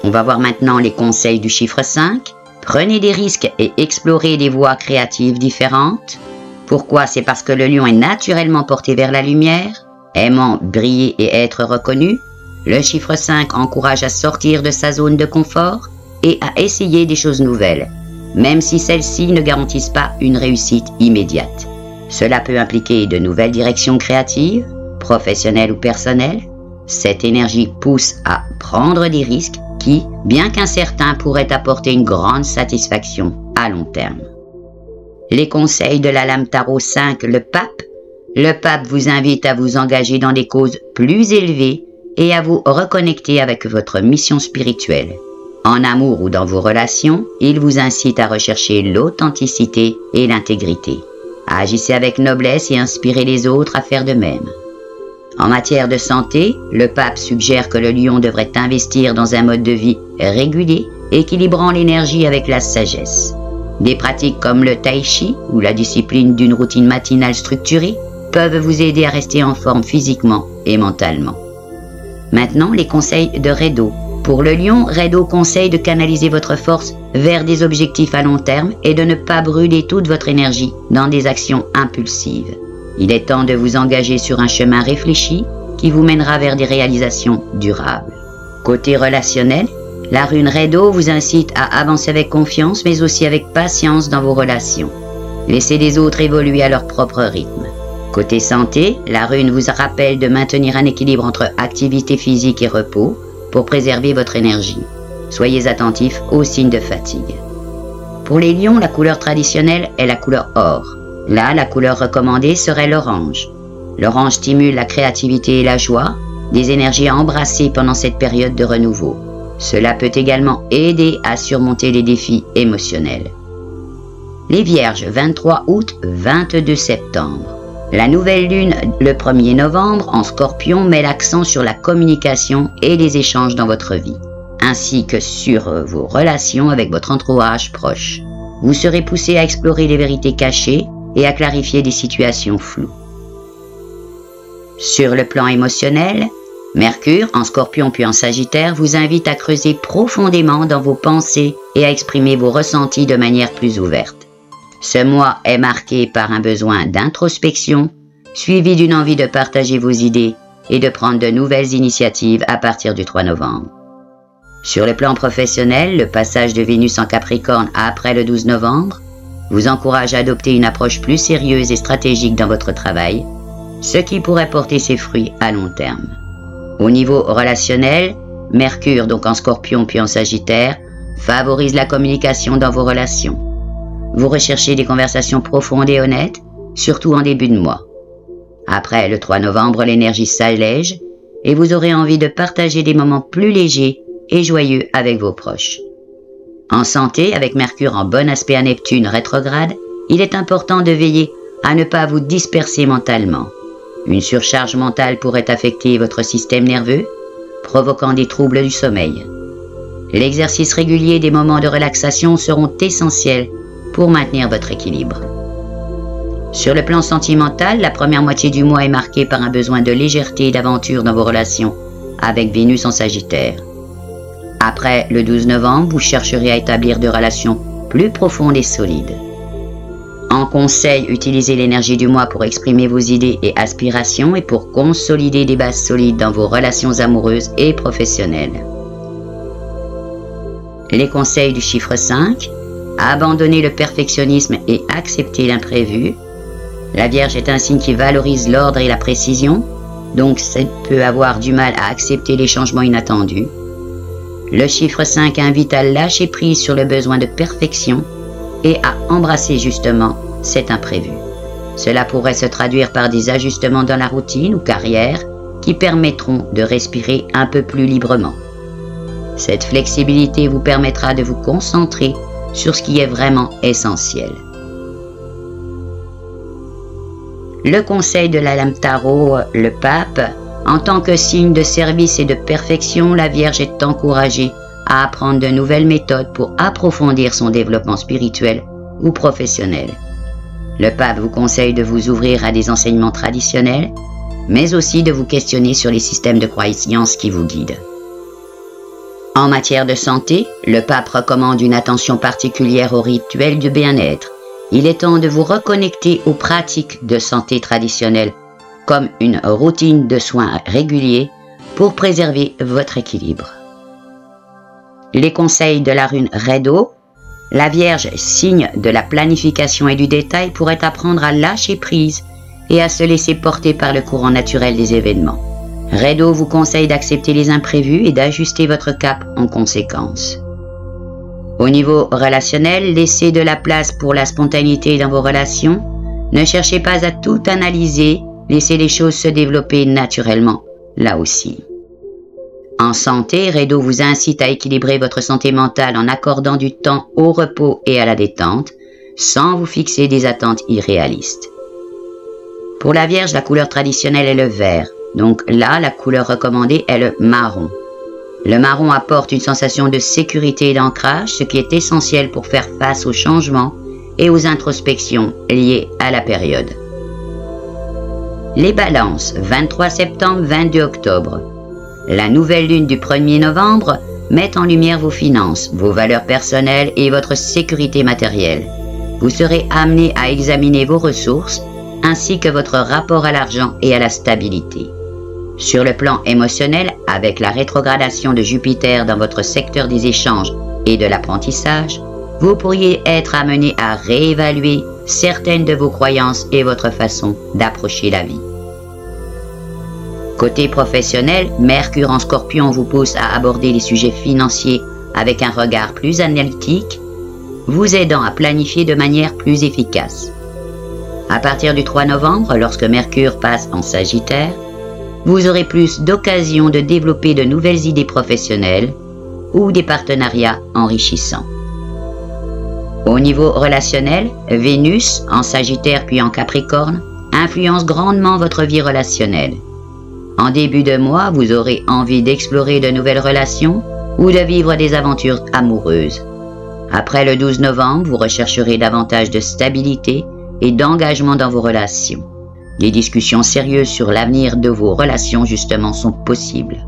On va voir maintenant les conseils du chiffre 5. Prenez des risques et explorez des voies créatives différentes. Pourquoi? C'est parce que le lion est naturellement porté vers la lumière, aimant briller et être reconnu. Le chiffre 5 encourage à sortir de sa zone de confort et à essayer des choses nouvelles, même si celles-ci ne garantissent pas une réussite immédiate. Cela peut impliquer de nouvelles directions créatives, professionnelles ou personnelles. Cette énergie pousse à prendre des risques qui, bien qu'incertains, pourraient apporter une grande satisfaction à long terme. Les conseils de la lame tarot 5, le pape. Le pape vous invite à vous engager dans des causes plus élevées et à vous reconnecter avec votre mission spirituelle. En amour ou dans vos relations, il vous incite à rechercher l'authenticité et l'intégrité. Agissez avec noblesse et inspirez les autres à faire de même. En matière de santé, le pape suggère que le lion devrait investir dans un mode de vie régulier, équilibrant l'énergie avec la sagesse. Des pratiques comme le tai chi ou la discipline d'une routine matinale structurée peuvent vous aider à rester en forme physiquement et mentalement. Maintenant, les conseils de Raido. Pour le lion, Raido conseille de canaliser votre force vers des objectifs à long terme et de ne pas brûler toute votre énergie dans des actions impulsives. Il est temps de vous engager sur un chemin réfléchi qui vous mènera vers des réalisations durables. Côté relationnel, la rune Raido vous incite à avancer avec confiance mais aussi avec patience dans vos relations. Laissez les autres évoluer à leur propre rythme. Côté santé, la rune vous rappelle de maintenir un équilibre entre activité physique et repos pour préserver votre énergie. Soyez attentifs aux signes de fatigue. Pour les lions, la couleur traditionnelle est la couleur or. Là, la couleur recommandée serait l'orange. L'orange stimule la créativité et la joie, des énergies à embrasser pendant cette période de renouveau. Cela peut également aider à surmonter les défis émotionnels. Les Vierges, 23 août, 22 septembre. La nouvelle lune, le 1er novembre, en Scorpion, met l'accent sur la communication et les échanges dans votre vie, ainsi que sur vos relations avec votre entourage proche. vous serez poussé à explorer les vérités cachées et à clarifier des situations floues. Sur le plan émotionnel, Mercure, en Scorpion puis en Sagittaire, vous invite à creuser profondément dans vos pensées et à exprimer vos ressentis de manière plus ouverte. Ce mois est marqué par un besoin d'introspection, suivi d'une envie de partager vos idées et de prendre de nouvelles initiatives à partir du 3 novembre. Sur le plan professionnel, le passage de Vénus en Capricorne après le 12 novembre vous encourage à adopter une approche plus sérieuse et stratégique dans votre travail, ce qui pourrait porter ses fruits à long terme. Au niveau relationnel, Mercure, donc en Scorpion puis en Sagittaire, favorise la communication dans vos relations. Vous recherchez des conversations profondes et honnêtes, surtout en début de mois. Après le 3 novembre, l'énergie s'allège et vous aurez envie de partager des moments plus légers et joyeux avec vos proches. En santé, avec Mercure en bon aspect à Neptune rétrograde, il est important de veiller à ne pas vous disperser mentalement. Une surcharge mentale pourrait affecter votre système nerveux, provoquant des troubles du sommeil. L'exercice régulier des moments de relaxation seront essentiels pour maintenir votre équilibre. Sur le plan sentimental, la première moitié du mois est marquée par un besoin de légèreté et d'aventure dans vos relations, avec Vénus en Sagittaire. Après le 12 novembre, vous chercherez à établir des relations plus profondes et solides. En conseil, utilisez l'énergie du mois pour exprimer vos idées et aspirations et pour consolider des bases solides dans vos relations amoureuses et professionnelles. Les conseils du chiffre 5, abandonnez le perfectionnisme et acceptez l'imprévu. La Vierge est un signe qui valorise l'ordre et la précision, donc ça peut avoir du mal à accepter les changements inattendus. Le chiffre 5 invite à lâcher prise sur le besoin de perfection et à embrasser justement cet imprévu. Cela pourrait se traduire par des ajustements dans la routine ou carrière qui permettront de respirer un peu plus librement. Cette flexibilité vous permettra de vous concentrer sur ce qui est vraiment essentiel. Le conseil de la lame tarot, le pape, en tant que signe de service et de perfection, la Vierge est encouragée à apprendre de nouvelles méthodes pour approfondir son développement spirituel ou professionnel. Le pape vous conseille de vous ouvrir à des enseignements traditionnels, mais aussi de vous questionner sur les systèmes de croyances qui vous guident. En matière de santé, le pape recommande une attention particulière aux rituels du bien-être. Il est temps de vous reconnecter aux pratiques de santé traditionnelles, comme une routine de soins réguliers pour préserver votre équilibre. Les conseils de la rune Raido, la Vierge, signe de la planification et du détail, pourrait apprendre à lâcher prise et à se laisser porter par le courant naturel des événements. Raido vous conseille d'accepter les imprévus et d'ajuster votre cap en conséquence. Au niveau relationnel, laissez de la place pour la spontanéité dans vos relations. Ne cherchez pas à tout analyser, laissez les choses se développer naturellement, là aussi. En santé, Raido vous incite à équilibrer votre santé mentale en accordant du temps au repos et à la détente, sans vous fixer des attentes irréalistes. Pour la Vierge, la couleur traditionnelle est le vert, donc là, la couleur recommandée est le marron. Le marron apporte une sensation de sécurité et d'ancrage, ce qui est essentiel pour faire face aux changements et aux introspections liées à la période. Les balances, 23 septembre, 22 octobre. La nouvelle lune du 1er novembre met en lumière vos finances, vos valeurs personnelles et votre sécurité matérielle. Vous serez amené à examiner vos ressources ainsi que votre rapport à l'argent et à la stabilité. Sur le plan émotionnel, avec la rétrogradation de Jupiter dans votre secteur des échanges et de l'apprentissage, vous pourriez être amené à réévaluer certaines de vos croyances et votre façon d'approcher la vie. Côté professionnel, Mercure en Scorpion vous pousse à aborder les sujets financiers avec un regard plus analytique, vous aidant à planifier de manière plus efficace. À partir du 3 novembre, lorsque Mercure passe en Sagittaire, vous aurez plus d'occasions de développer de nouvelles idées professionnelles ou des partenariats enrichissants. Au niveau relationnel, Vénus, en Sagittaire puis en Capricorne, influence grandement votre vie relationnelle. En début de mois, vous aurez envie d'explorer de nouvelles relations ou de vivre des aventures amoureuses. Après le 12 novembre, vous rechercherez davantage de stabilité et d'engagement dans vos relations. Des discussions sérieuses sur l'avenir de vos relations justement sont possibles.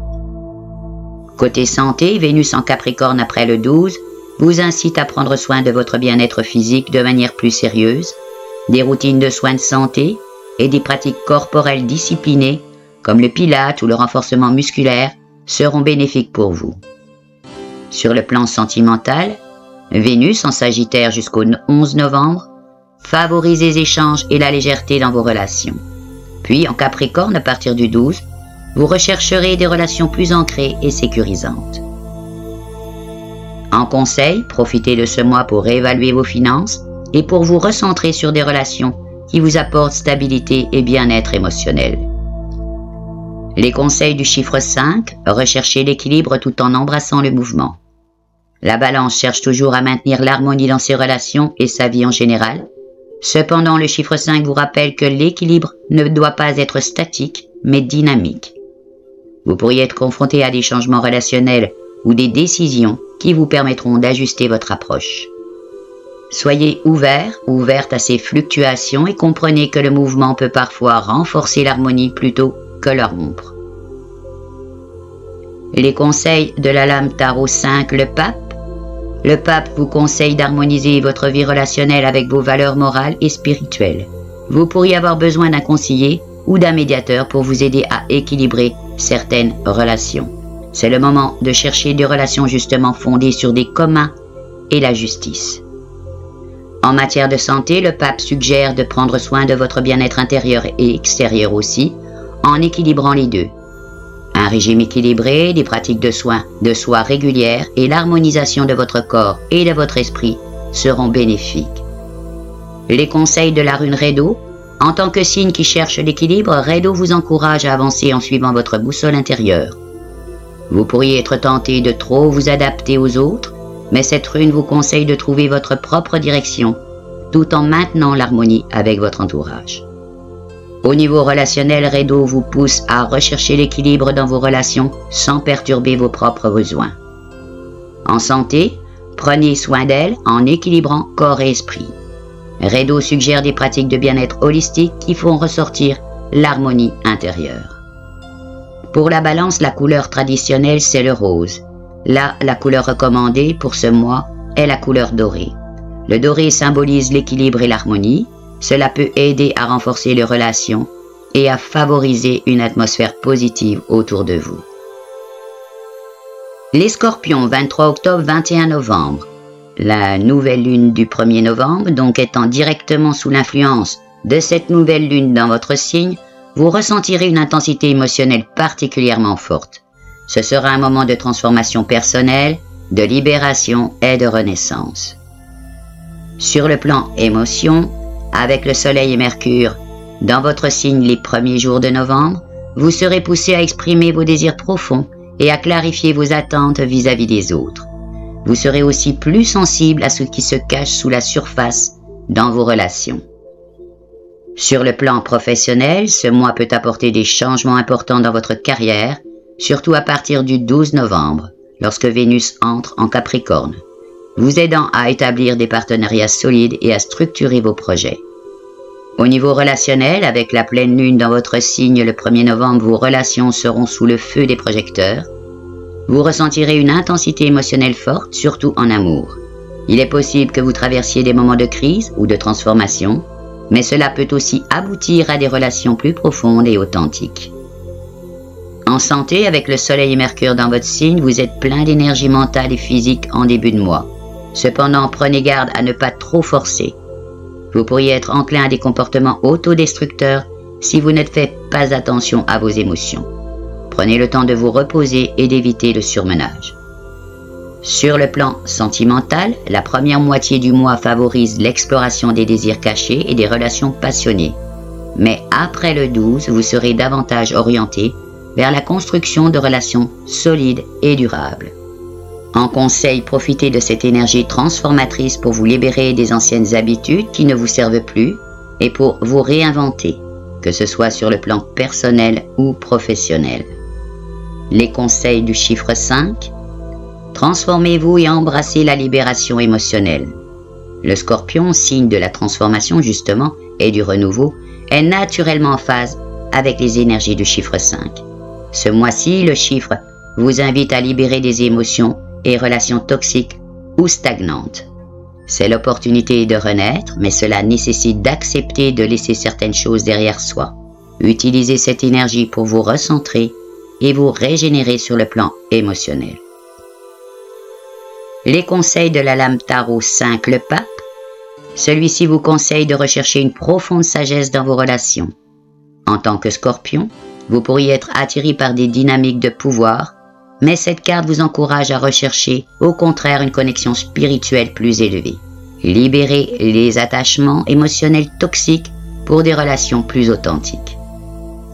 Côté santé, Vénus en Capricorne après le 12 vous incite à prendre soin de votre bien-être physique de manière plus sérieuse. Des routines de soins de santé et des pratiques corporelles disciplinées comme le pilate ou le renforcement musculaire seront bénéfiques pour vous. Sur le plan sentimental, Vénus en Sagittaire jusqu'au 11 novembre favorise les échanges et la légèreté dans vos relations. Puis en Capricorne à partir du 12, vous rechercherez des relations plus ancrées et sécurisantes. En conseil, profitez de ce mois pour réévaluer vos finances et pour vous recentrer sur des relations qui vous apportent stabilité et bien-être émotionnel. Les conseils du chiffre 5, recherchez l'équilibre tout en embrassant le mouvement. La Balance cherche toujours à maintenir l'harmonie dans ses relations et sa vie en général. Cependant, le chiffre 5 vous rappelle que l'équilibre ne doit pas être statique, mais dynamique. Vous pourriez être confronté à des changements relationnels ou des décisions qui vous permettront d'ajuster votre approche. Soyez ouvert ou ouverte à ces fluctuations et comprenez que le mouvement peut parfois renforcer l'harmonie plutôt que la rompre. Les conseils de la lame Tarot 5, le Pape. Le Pape vous conseille d'harmoniser votre vie relationnelle avec vos valeurs morales et spirituelles. Vous pourriez avoir besoin d'un conseiller ou d'un médiateur pour vous aider à équilibrer certaines relations. C'est le moment de chercher des relations justement fondées sur des communs et la justice. En matière de santé, le Pape suggère de prendre soin de votre bien-être intérieur et extérieur aussi, en équilibrant les deux. Un régime équilibré, des pratiques de soins de soi régulières et l'harmonisation de votre corps et de votre esprit seront bénéfiques. Les conseils de la rune Rédo. En tant que signe qui cherche l'équilibre, Rédo vous encourage à avancer en suivant votre boussole intérieure. Vous pourriez être tenté de trop vous adapter aux autres, mais cette rune vous conseille de trouver votre propre direction, tout en maintenant l'harmonie avec votre entourage. Au niveau relationnel, Rédo vous pousse à rechercher l'équilibre dans vos relations sans perturber vos propres besoins. En santé, prenez soin d'elle en équilibrant corps et esprit. Rédo suggère des pratiques de bien-être holistique qui font ressortir l'harmonie intérieure. Pour la Balance, la couleur traditionnelle, c'est le rose. Là, la couleur recommandée pour ce mois est la couleur dorée. Le doré symbolise l'équilibre et l'harmonie. Cela peut aider à renforcer les relations et à favoriser une atmosphère positive autour de vous. Les Scorpions, 23 octobre, 21 novembre. La nouvelle lune du 1er novembre, donc étant directement sous l'influence de cette nouvelle lune dans votre signe, vous ressentirez une intensité émotionnelle particulièrement forte. Ce sera un moment de transformation personnelle, de libération et de renaissance. Sur le plan émotion, avec le Soleil et Mercure dans votre signe les premiers jours de novembre, vous serez poussé à exprimer vos désirs profonds et à clarifier vos attentes vis-à-vis des autres. Vous serez aussi plus sensible à ce qui se cache sous la surface dans vos relations. Sur le plan professionnel, ce mois peut apporter des changements importants dans votre carrière, surtout à partir du 12 novembre, lorsque Vénus entre en Capricorne, vous aidant à établir des partenariats solides et à structurer vos projets. Au niveau relationnel, avec la pleine lune dans votre signe le 1er novembre, vos relations seront sous le feu des projecteurs. Vous ressentirez une intensité émotionnelle forte, surtout en amour. Il est possible que vous traversiez des moments de crise ou de transformation, mais cela peut aussi aboutir à des relations plus profondes et authentiques. En santé, avec le Soleil et Mercure dans votre signe, vous êtes plein d'énergie mentale et physique en début de mois. Cependant, prenez garde à ne pas trop forcer. Vous pourriez être enclin à des comportements autodestructeurs si vous ne faites pas attention à vos émotions. Prenez le temps de vous reposer et d'éviter le surmenage. Sur le plan sentimental, la première moitié du mois favorise l'exploration des désirs cachés et des relations passionnées. Mais après le 12, vous serez davantage orienté vers la construction de relations solides et durables. En conseil, profitez de cette énergie transformatrice pour vous libérer des anciennes habitudes qui ne vous servent plus et pour vous réinventer, que ce soit sur le plan personnel ou professionnel. Les conseils du chiffre 5. Transformez-vous et embrassez la libération émotionnelle. Le Scorpion, signe de la transformation justement et du renouveau, est naturellement en phase avec les énergies du chiffre 5. Ce mois-ci, le chiffre vous invite à libérer des émotions et relations toxiques ou stagnantes. C'est l'opportunité de renaître, mais cela nécessite d'accepter de laisser certaines choses derrière soi. Utilisez cette énergie pour vous recentrer et vous régénérer sur le plan émotionnel. Les conseils de la lame Tarot 5, le Pape. Celui-ci vous conseille de rechercher une profonde sagesse dans vos relations. En tant que Scorpion, vous pourriez être attiré par des dynamiques de pouvoir, mais cette carte vous encourage à rechercher, au contraire, une connexion spirituelle plus élevée. Libérez les attachements émotionnels toxiques pour des relations plus authentiques.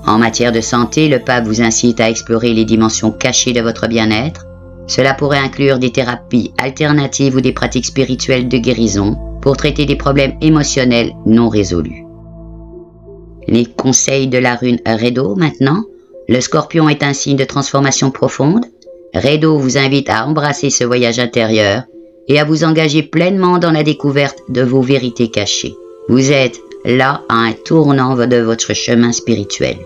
En matière de santé, le Pape vous incite à explorer les dimensions cachées de votre bien-être. Cela pourrait inclure des thérapies alternatives ou des pratiques spirituelles de guérison pour traiter des problèmes émotionnels non résolus. Les conseils de la rune Redo maintenant. Le Scorpion est un signe de transformation profonde. Redo vous invite à embrasser ce voyage intérieur et à vous engager pleinement dans la découverte de vos vérités cachées. Vous êtes là à un tournant de votre chemin spirituel.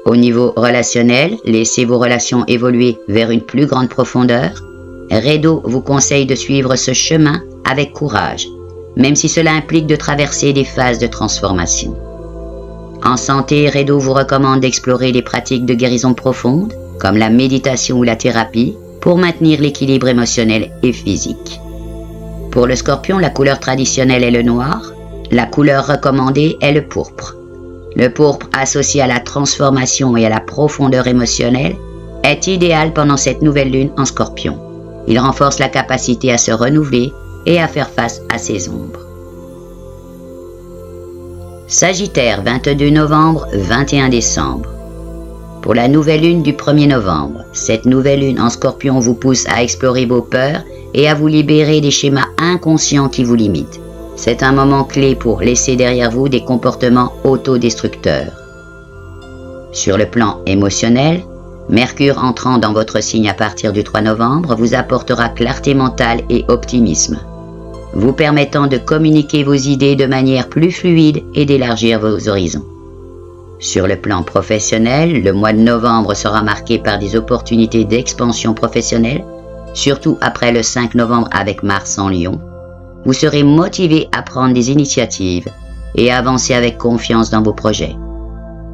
Au niveau relationnel, laissez vos relations évoluer vers une plus grande profondeur. Redo vous conseille de suivre ce chemin avec courage, même si cela implique de traverser des phases de transformation. En santé, Redo vous recommande d'explorer des pratiques de guérison profonde, comme la méditation ou la thérapie, pour maintenir l'équilibre émotionnel et physique. Pour le Scorpion, la couleur traditionnelle est le noir. La couleur recommandée est le pourpre. Le pourpre, associé à la transformation et à la profondeur émotionnelle, est idéal pendant cette nouvelle lune en Scorpion. Il renforce la capacité à se renouveler et à faire face à ses ombres. Sagittaire, 22 novembre, 21 décembre. Pour la nouvelle lune du 1er novembre, cette nouvelle lune en Scorpion vous pousse à explorer vos peurs et à vous libérer des schémas inconscients qui vous limitent. C'est un moment clé pour laisser derrière vous des comportements autodestructeurs. Sur le plan émotionnel, Mercure entrant dans votre signe à partir du 3 novembre vous apportera clarté mentale et optimisme, vous permettant de communiquer vos idées de manière plus fluide et d'élargir vos horizons. Sur le plan professionnel, le mois de novembre sera marqué par des opportunités d'expansion professionnelle, surtout après le 5 novembre avec Mars en Lion. Vous serez motivé à prendre des initiatives et à avancer avec confiance dans vos projets.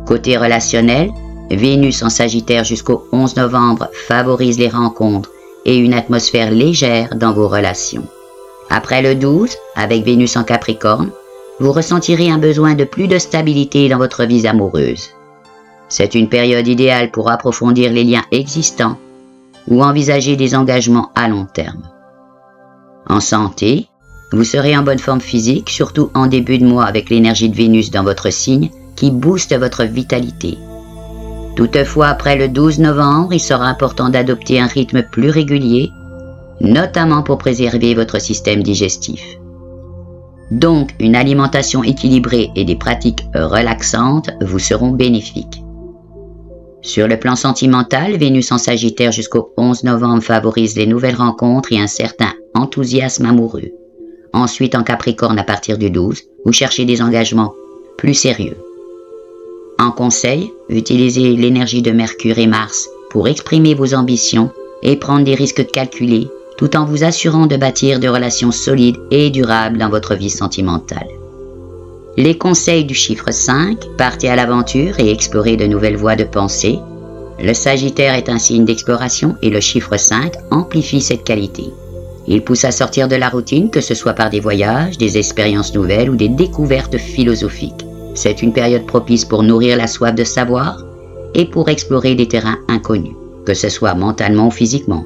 Côté relationnel, Vénus en Sagittaire jusqu'au 11 novembre favorise les rencontres et une atmosphère légère dans vos relations. Après le 12, avec Vénus en Capricorne, vous ressentirez un besoin de plus de stabilité dans votre vie amoureuse. C'est une période idéale pour approfondir les liens existants ou envisager des engagements à long terme. En santé, vous serez en bonne forme physique, surtout en début de mois avec l'énergie de Vénus dans votre signe qui booste votre vitalité. Toutefois, après le 12 novembre, il sera important d'adopter un rythme plus régulier, notamment pour préserver votre système digestif. Donc, une alimentation équilibrée et des pratiques relaxantes vous seront bénéfiques. Sur le plan sentimental, Vénus en Sagittaire jusqu'au 11 novembre favorise les nouvelles rencontres et un certain enthousiasme amoureux. Ensuite, en Capricorne à partir du 12, vous cherchez des engagements plus sérieux. En conseil, utilisez l'énergie de Mercure et Mars pour exprimer vos ambitions et prendre des risques calculés, tout en vous assurant de bâtir des relations solides et durables dans votre vie sentimentale. Les conseils du chiffre 5, partez à l'aventure et explorez de nouvelles voies de pensée. Le Sagittaire est un signe d'exploration et le chiffre 5 amplifie cette qualité. Il pousse à sortir de la routine, que ce soit par des voyages, des expériences nouvelles ou des découvertes philosophiques. C'est une période propice pour nourrir la soif de savoir et pour explorer des terrains inconnus, que ce soit mentalement ou physiquement.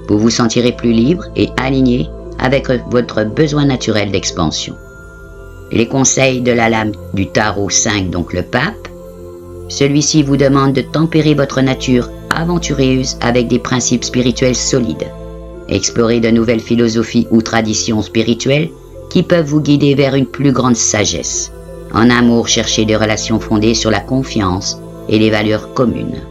Vous vous sentirez plus libre et aligné avec votre besoin naturel d'expansion. Les conseils de la lame du tarot 5, donc le pape, celui-ci vous demande de tempérer votre nature aventureuse avec des principes spirituels solides. Explorez de nouvelles philosophies ou traditions spirituelles qui peuvent vous guider vers une plus grande sagesse. En amour, cherchez des relations fondées sur la confiance et les valeurs communes.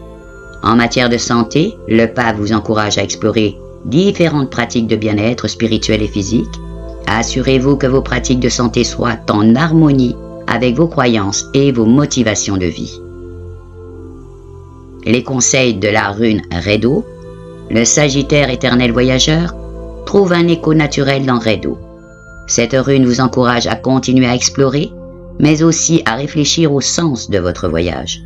En matière de santé, le pape vous encourage à explorer différentes pratiques de bien-être spirituel et physique. Assurez-vous que vos pratiques de santé soient en harmonie avec vos croyances et vos motivations de vie. Les conseils de la rune Redo, le Sagittaire éternel voyageur, trouve un écho naturel dans Redo. Cette rune vous encourage à continuer à explorer, mais aussi à réfléchir au sens de votre voyage.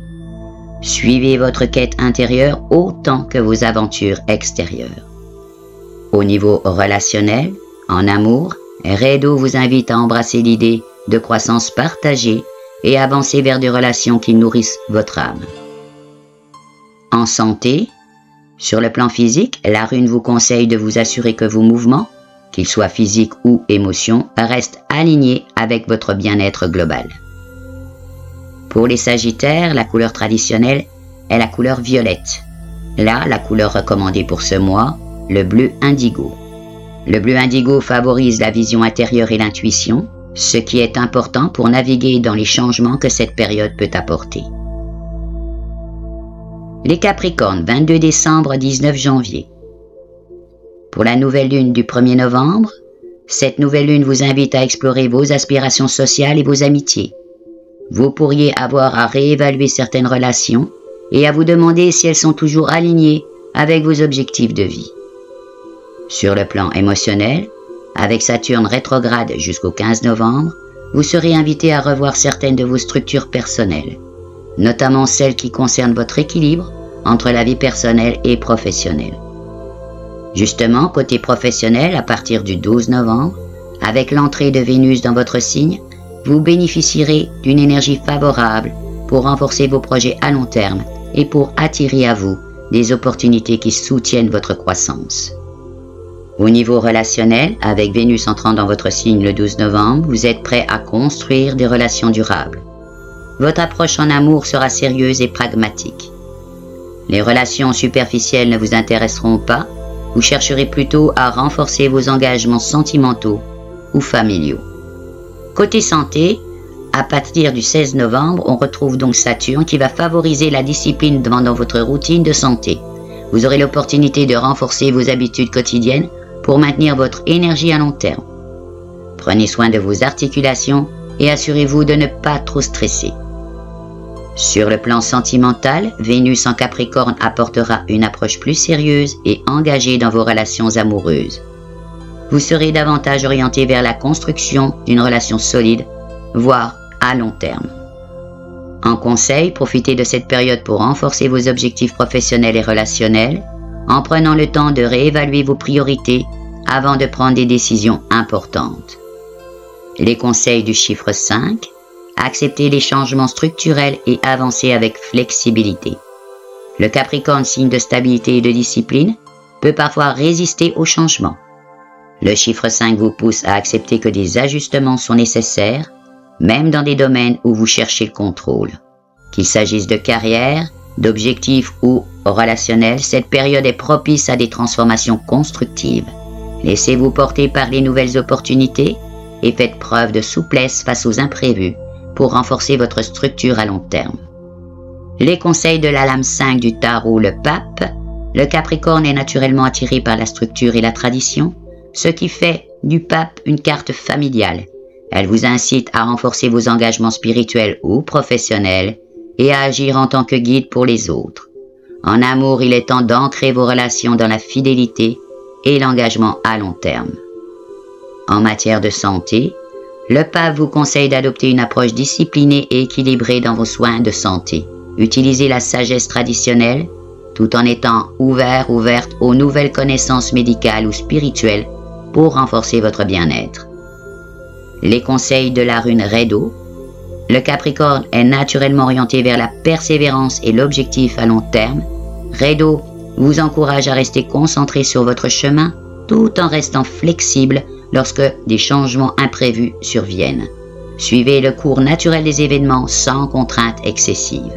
Suivez votre quête intérieure autant que vos aventures extérieures. Au niveau relationnel, en amour, Redo vous invite à embrasser l'idée de croissance partagée et avancer vers des relations qui nourrissent votre âme. En santé, sur le plan physique, la rune vous conseille de vous assurer que vos mouvements, qu'ils soient physiques ou émotions, restent alignés avec votre bien-être global. Pour les Sagittaires, la couleur traditionnelle est la couleur violette. Là, la couleur recommandée pour ce mois, le bleu indigo. Le bleu indigo favorise la vision intérieure et l'intuition, ce qui est important pour naviguer dans les changements que cette période peut apporter. Les Capricornes, 22 décembre, 19 janvier. Pour la nouvelle lune du 1er novembre, cette nouvelle lune vous invite à explorer vos aspirations sociales et vos amitiés. Vous pourriez avoir à réévaluer certaines relations et à vous demander si elles sont toujours alignées avec vos objectifs de vie. Sur le plan émotionnel, avec Saturne rétrograde jusqu'au 15 novembre, vous serez invité à revoir certaines de vos structures personnelles, notamment celles qui concernent votre équilibre entre la vie personnelle et professionnelle. Justement, côté professionnel, à partir du 12 novembre, avec l'entrée de Vénus dans votre signe, vous bénéficierez d'une énergie favorable pour renforcer vos projets à long terme et pour attirer à vous des opportunités qui soutiennent votre croissance. Au niveau relationnel, avec Vénus entrant dans votre signe le 12 novembre, vous êtes prêt à construire des relations durables. Votre approche en amour sera sérieuse et pragmatique. Les relations superficielles ne vous intéresseront pas, vous chercherez plutôt à renforcer vos engagements sentimentaux ou familiaux. Côté santé, à partir du 16 novembre, on retrouve donc Saturne qui va favoriser la discipline dans votre routine de santé. Vous aurez l'opportunité de renforcer vos habitudes quotidiennes pour maintenir votre énergie à long terme. Prenez soin de vos articulations et assurez-vous de ne pas trop stresser. Sur le plan sentimental, Vénus en Capricorne apportera une approche plus sérieuse et engagée dans vos relations amoureuses. Vous serez davantage orienté vers la construction d'une relation solide, voire à long terme. En conseil, profitez de cette période pour renforcer vos objectifs professionnels et relationnels, en prenant le temps de réévaluer vos priorités avant de prendre des décisions importantes. Les conseils du chiffre 5, acceptez les changements structurels et avancez avec flexibilité. Le Capricorne, signe de stabilité et de discipline, peut parfois résister aux changements. Le chiffre 5 vous pousse à accepter que des ajustements sont nécessaires, même dans des domaines où vous cherchez le contrôle. Qu'il s'agisse de carrière, d'objectifs ou relationnels, cette période est propice à des transformations constructives. Laissez-vous porter par les nouvelles opportunités et faites preuve de souplesse face aux imprévus pour renforcer votre structure à long terme. Les conseils de la lame 5 du tarot, le pape, le Capricorne est naturellement attiré par la structure et la tradition, ce qui fait du pape une carte familiale. Elle vous incite à renforcer vos engagements spirituels ou professionnels et à agir en tant que guide pour les autres. En amour, il est temps d'ancrer vos relations dans la fidélité et l'engagement à long terme. En matière de santé, le pape vous conseille d'adopter une approche disciplinée et équilibrée dans vos soins de santé. Utilisez la sagesse traditionnelle tout en étant ouverte aux nouvelles connaissances médicales ou spirituelles pour renforcer votre bien-être. Les conseils de la rune Redo. Le Capricorne est naturellement orienté vers la persévérance et l'objectif à long terme. Redo vous encourage à rester concentré sur votre chemin tout en restant flexible lorsque des changements imprévus surviennent. Suivez le cours naturel des événements sans contrainte excessive.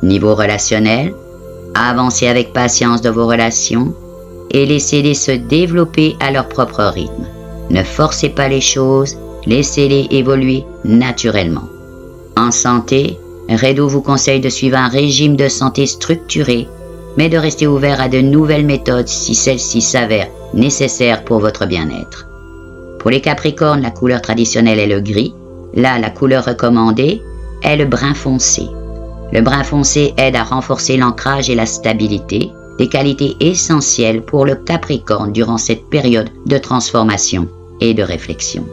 Niveau relationnel, avancez avec patience dans vos relations et laissez-les se développer à leur propre rythme. Ne forcez pas les choses, laissez-les évoluer naturellement. En santé, Redo vous conseille de suivre un régime de santé structuré mais de rester ouvert à de nouvelles méthodes si celles-ci s'avèrent nécessaires pour votre bien-être. Pour les Capricornes, la couleur traditionnelle est le gris. Là, la couleur recommandée est le brun foncé. Le brun foncé aide à renforcer l'ancrage et la stabilité, des qualités essentielles pour le Capricorne durant cette période de transformation et de réflexion.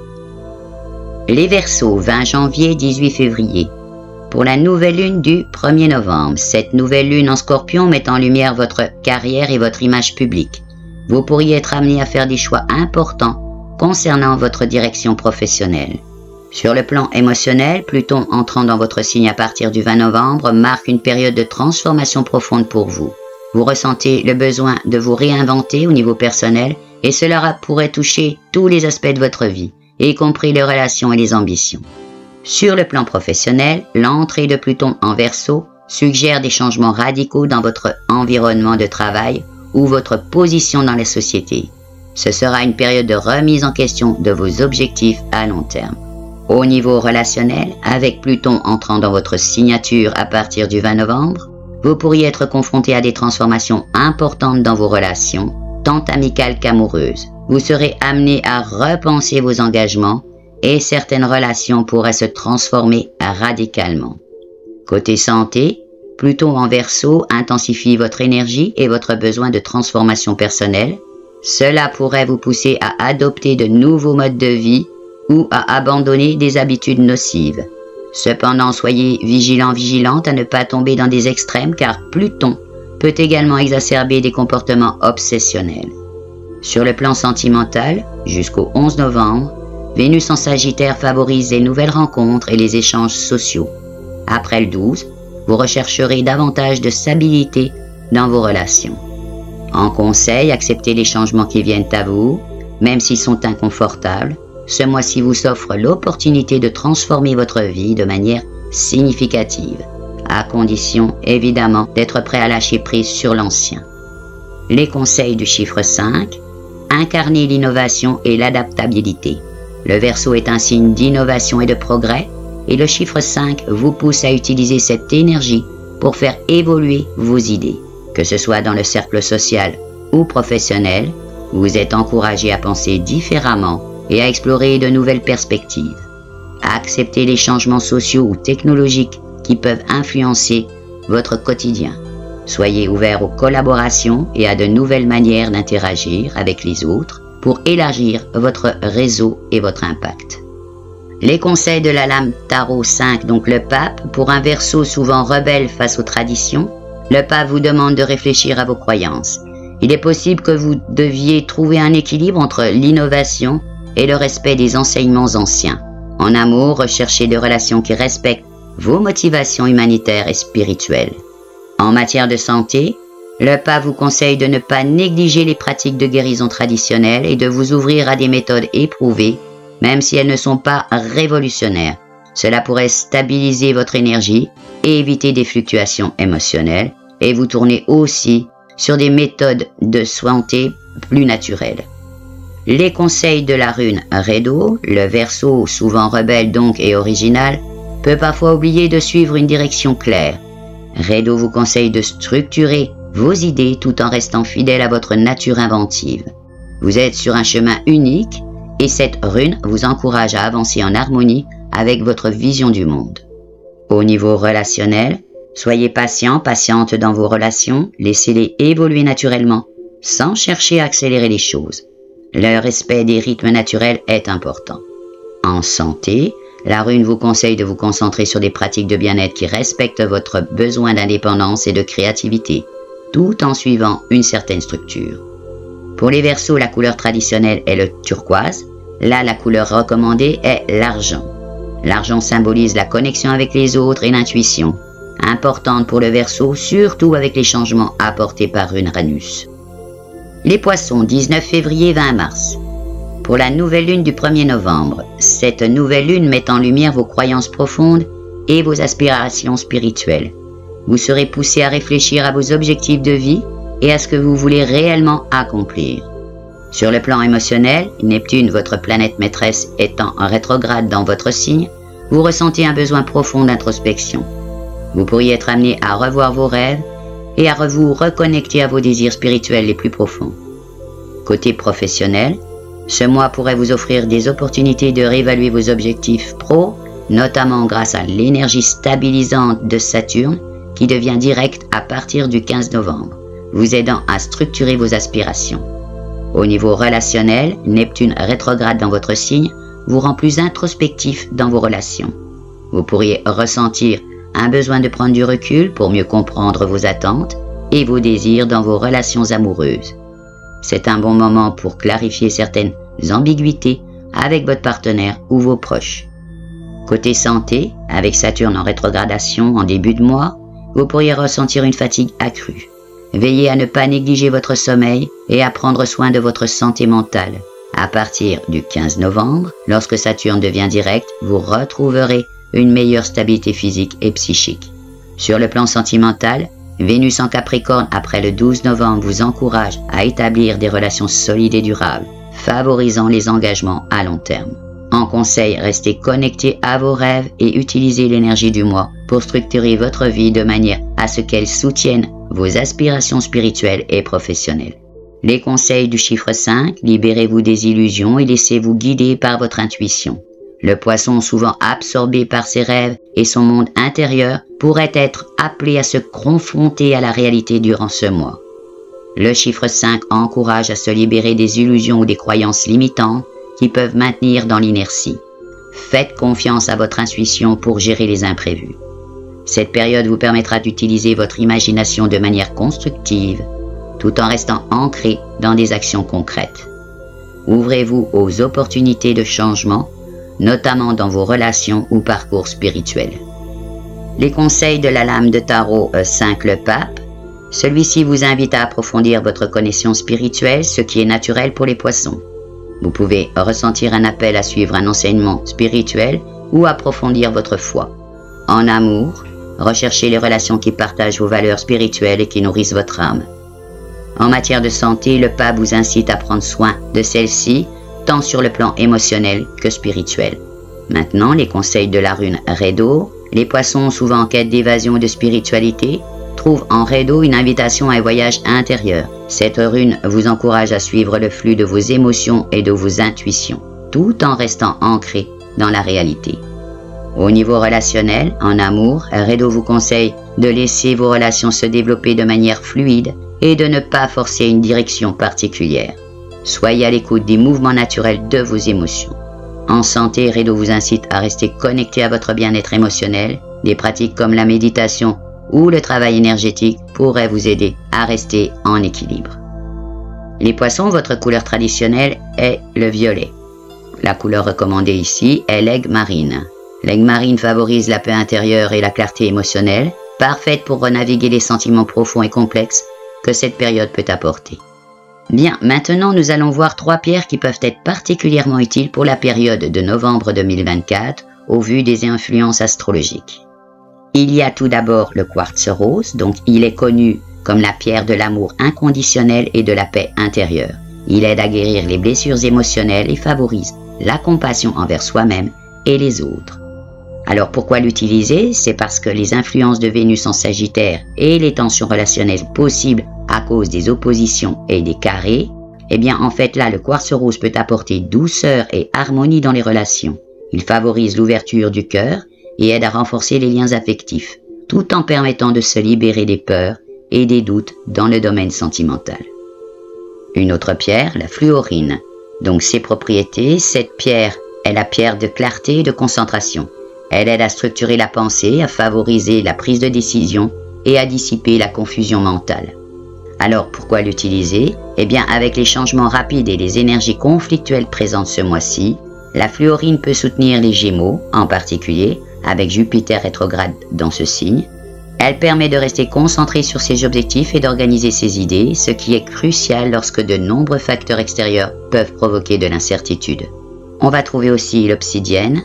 Les Verseaux, 20 janvier, 18 février. Pour la nouvelle lune du 1er novembre, cette nouvelle lune en Scorpion met en lumière votre carrière et votre image publique. Vous pourriez être amené à faire des choix importants concernant votre direction professionnelle. Sur le plan émotionnel, Pluton entrant dans votre signe à partir du 20 novembre marque une période de transformation profonde pour vous. Vous ressentez le besoin de vous réinventer au niveau personnel et cela pourrait toucher tous les aspects de votre vie, y compris les relations et les ambitions. Sur le plan professionnel, l'entrée de Pluton en Verseau suggère des changements radicaux dans votre environnement de travail ou votre position dans la société. Ce sera une période de remise en question de vos objectifs à long terme. Au niveau relationnel, avec Pluton entrant dans votre signature à partir du 20 novembre, vous pourriez être confronté à des transformations importantes dans vos relations, tant amicales qu'amoureuses. Vous serez amené à repenser vos engagements et certaines relations pourraient se transformer radicalement. Côté santé, Pluton en Verseau intensifie votre énergie et votre besoin de transformation personnelle. Cela pourrait vous pousser à adopter de nouveaux modes de vie ou à abandonner des habitudes nocives. Cependant, soyez vigilante à ne pas tomber dans des extrêmes car Pluton peut également exacerber des comportements obsessionnels. Sur le plan sentimental, jusqu'au 11 novembre, Vénus en Sagittaire favorise les nouvelles rencontres et les échanges sociaux. Après le 12, vous rechercherez davantage de stabilité dans vos relations. En conseil, acceptez les changements qui viennent à vous, même s'ils sont inconfortables. Ce mois-ci vous offre l'opportunité de transformer votre vie de manière significative, à condition évidemment d'être prêt à lâcher prise sur l'ancien. Les conseils du chiffre 5, incarner l'innovation et l'adaptabilité. Le Verseau est un signe d'innovation et de progrès, et le chiffre 5 vous pousse à utiliser cette énergie pour faire évoluer vos idées. Que ce soit dans le cercle social ou professionnel, vous êtes encouragé à penser différemment et à explorer de nouvelles perspectives. À accepter les changements sociaux ou technologiques qui peuvent influencer votre quotidien. Soyez ouvert aux collaborations et à de nouvelles manières d'interagir avec les autres pour élargir votre réseau et votre impact. Les conseils de la lame Tarot 5, donc le pape, pour un Verseau souvent rebelle face aux traditions, le pape vous demande de réfléchir à vos croyances. Il est possible que vous deviez trouver un équilibre entre l'innovation et le respect des enseignements anciens. En amour, recherchez des relations qui respectent vos motivations humanitaires et spirituelles. En matière de santé, le pape vous conseille de ne pas négliger les pratiques de guérison traditionnelles et de vous ouvrir à des méthodes éprouvées, même si elles ne sont pas révolutionnaires. Cela pourrait stabiliser votre énergie et éviter des fluctuations émotionnelles et vous tourner aussi sur des méthodes de santé plus naturelles. Les conseils de la rune Redo, le Verseau, souvent rebelle donc et original, peut parfois oublier de suivre une direction claire. Redo vous conseille de structurer vos idées tout en restant fidèle à votre nature inventive. Vous êtes sur un chemin unique et cette rune vous encourage à avancer en harmonie avec votre vision du monde. Au niveau relationnel, soyez patiente dans vos relations, laissez-les évoluer naturellement, sans chercher à accélérer les choses. Le respect des rythmes naturels est important. En santé, la rune vous conseille de vous concentrer sur des pratiques de bien-être qui respectent votre besoin d'indépendance et de créativité, tout en suivant une certaine structure. Pour les Verseaux, la couleur traditionnelle est le turquoise. Là, la couleur recommandée est l'argent. L'argent symbolise la connexion avec les autres et l'intuition, importante pour le Verseau, surtout avec les changements apportés par Uranus. Les Poissons, 19 février, 20 mars. Pour la nouvelle lune du 1er novembre, cette nouvelle lune met en lumière vos croyances profondes et vos aspirations spirituelles. Vous serez poussé à réfléchir à vos objectifs de vie et à ce que vous voulez réellement accomplir. Sur le plan émotionnel, Neptune, votre planète maîtresse, étant en rétrograde dans votre signe, vous ressentez un besoin profond d'introspection. Vous pourriez être amené à revoir vos rêves et à vous reconnecter à vos désirs spirituels les plus profonds. Côté professionnel, ce mois pourrait vous offrir des opportunités de réévaluer vos objectifs pro, notamment grâce à l'énergie stabilisante de Saturne qui devient directe à partir du 15 novembre, vous aidant à structurer vos aspirations. Au niveau relationnel, Neptune rétrograde dans votre signe vous rend plus introspectif dans vos relations. Vous pourriez ressentir un besoin de prendre du recul pour mieux comprendre vos attentes et vos désirs dans vos relations amoureuses. C'est un bon moment pour clarifier certaines ambiguïtés avec votre partenaire ou vos proches. Côté santé, avec Saturne en rétrogradation en début de mois, vous pourriez ressentir une fatigue accrue. Veillez à ne pas négliger votre sommeil et à prendre soin de votre santé mentale. À partir du 15 novembre, lorsque Saturne devient direct, vous retrouverez une meilleure stabilité physique et psychique. Sur le plan sentimental, Vénus en Capricorne après le 12 novembre vous encourage à établir des relations solides et durables, favorisant les engagements à long terme. En conseil, restez connecté à vos rêves et utilisez l'énergie du mois pour structurer votre vie de manière à ce qu'elle soutienne vos aspirations spirituelles et professionnelles. Les conseils du chiffre 5, libérez-vous des illusions et laissez-vous guider par votre intuition. Le poisson, souvent absorbé par ses rêves et son monde intérieur, pourrait être appelé à se confronter à la réalité durant ce mois. Le chiffre 5 encourage à se libérer des illusions ou des croyances limitantes qui peuvent maintenir dans l'inertie. Faites confiance à votre intuition pour gérer les imprévus. Cette période vous permettra d'utiliser votre imagination de manière constructive, tout en restant ancré dans des actions concrètes. Ouvrez-vous aux opportunités de changement, notamment dans vos relations ou parcours spirituels. Les conseils de la lame de tarot 5 le pape, celui-ci vous invite à approfondir votre connaissance spirituelle, ce qui est naturel pour les poissons. Vous pouvez ressentir un appel à suivre un enseignement spirituel ou approfondir votre foi. En amour, recherchez les relations qui partagent vos valeurs spirituelles et qui nourrissent votre âme. En matière de santé, le pape vous incite à prendre soin de celle-ci, tant sur le plan émotionnel que spirituel. Maintenant, les conseils de la rune Rédo. Les poissons, souvent en quête d'évasion et de spiritualité, trouvent en Rédo une invitation à un voyage intérieur. Cette rune vous encourage à suivre le flux de vos émotions et de vos intuitions, tout en restant ancré dans la réalité. Au niveau relationnel, en amour, Rédo vous conseille de laisser vos relations se développer de manière fluide et de ne pas forcer une direction particulière. Soyez à l'écoute des mouvements naturels de vos émotions. En santé, Rédo vous incite à rester connecté à votre bien-être émotionnel. Des pratiques comme la méditation ou le travail énergétique pourraient vous aider à rester en équilibre. Les poissons, votre couleur traditionnelle est le violet. La couleur recommandée ici est l'aigle marine. L'aigle marine favorise la paix intérieure et la clarté émotionnelle, parfaite pour renaviguer les sentiments profonds et complexes que cette période peut apporter. Bien, maintenant nous allons voir 3 pierres qui peuvent être particulièrement utiles pour la période de novembre 2024 au vu des influences astrologiques. Il y a tout d'abord le quartz rose, donc il est connu comme la pierre de l'amour inconditionnel et de la paix intérieure. Il aide à guérir les blessures émotionnelles et favorise la compassion envers soi-même et les autres. Alors pourquoi l'utiliser? C'est parce que les influences de Vénus en Sagittaire et les tensions relationnelles possibles à cause des oppositions et des carrés, eh bien en fait là le quartz rose peut apporter douceur et harmonie dans les relations. Il favorise l'ouverture du cœur et aide à renforcer les liens affectifs, tout en permettant de se libérer des peurs et des doutes dans le domaine sentimental. Une autre pierre, la fluorine. Donc ses propriétés, cette pierre est la pierre de clarté et de concentration. Elle aide à structurer la pensée, à favoriser la prise de décision et à dissiper la confusion mentale. Alors pourquoi l'utiliser? Eh bien avec les changements rapides et les énergies conflictuelles présentes ce mois-ci, la fluorine peut soutenir les Gémeaux, en particulier, avec Jupiter rétrograde dans ce signe. Elle permet de rester concentré sur ses objectifs et d'organiser ses idées, ce qui est crucial lorsque de nombreux facteurs extérieurs peuvent provoquer de l'incertitude. On va trouver aussi l'obsidienne.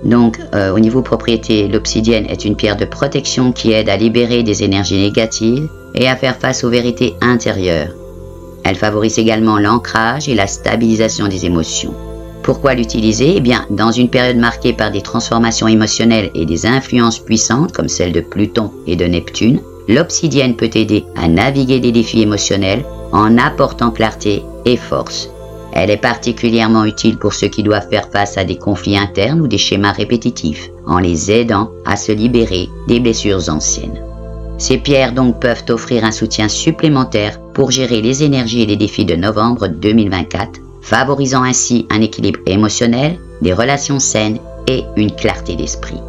Donc, au niveau propriété, l'obsidienne est une pierre de protection qui aide à libérer des énergies négatives et à faire face aux vérités intérieures. Elle favorise également l'ancrage et la stabilisation des émotions. Pourquoi l'utiliser? Eh bien, dans une période marquée par des transformations émotionnelles et des influences puissantes comme celles de Pluton et de Neptune, l'obsidienne peut aider à naviguer des défis émotionnels en apportant clarté et force. Elle est particulièrement utile pour ceux qui doivent faire face à des conflits internes ou des schémas répétitifs, en les aidant à se libérer des blessures anciennes. Ces pierres donc peuvent offrir un soutien supplémentaire pour gérer les énergies et les défis de novembre 2024, favorisant ainsi un équilibre émotionnel, des relations saines et une clarté d'esprit.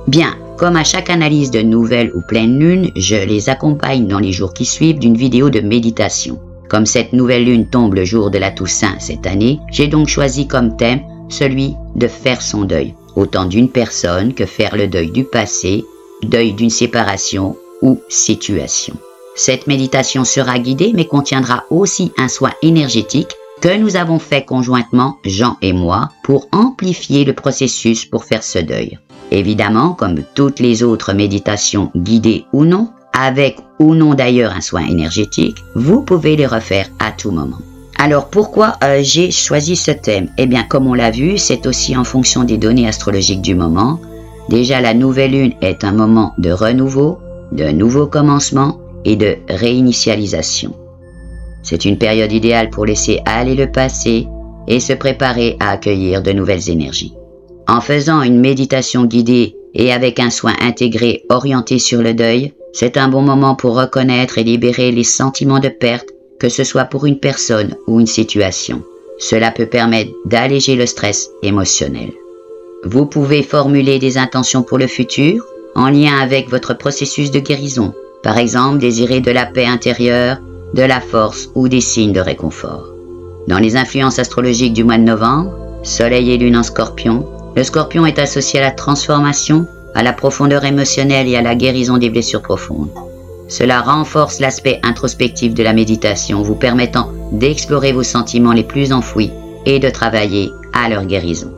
Bien, comme à chaque analyse de nouvelle ou pleine lune, je les accompagne dans les jours qui suivent d'une vidéo de méditation. Comme cette nouvelle lune tombe le jour de la Toussaint cette année, j'ai donc choisi comme thème celui de faire son deuil, autant d'une personne que faire le deuil du passé, deuil d'une séparation ou situation. Cette méditation sera guidée mais contiendra aussi un soin énergétique que nous avons fait conjointement, Jean et moi, pour amplifier le processus pour faire ce deuil. Évidemment, comme toutes les autres méditations guidées ou non, avec ou non d'ailleurs un soin énergétique, vous pouvez les refaire à tout moment. Alors pourquoi j'ai choisi ce thème? Eh bien, comme on l'a vu, c'est aussi en fonction des données astrologiques du moment. Déjà, la nouvelle lune est un moment de renouveau, de nouveau commencement et de réinitialisation. C'est une période idéale pour laisser aller le passé et se préparer à accueillir de nouvelles énergies. En faisant une méditation guidée et avec un soin intégré orienté sur le deuil, c'est un bon moment pour reconnaître et libérer les sentiments de perte, que ce soit pour une personne ou une situation. Cela peut permettre d'alléger le stress émotionnel. Vous pouvez formuler des intentions pour le futur en lien avec votre processus de guérison. Par exemple, désirer de la paix intérieure, de la force ou des signes de réconfort. Dans les influences astrologiques du mois de novembre, Soleil et Lune en Scorpion, le Scorpion est associé à la transformation, à la profondeur émotionnelle et à la guérison des blessures profondes. Cela renforce l'aspect introspectif de la méditation, vous permettant d'explorer vos sentiments les plus enfouis et de travailler à leur guérison.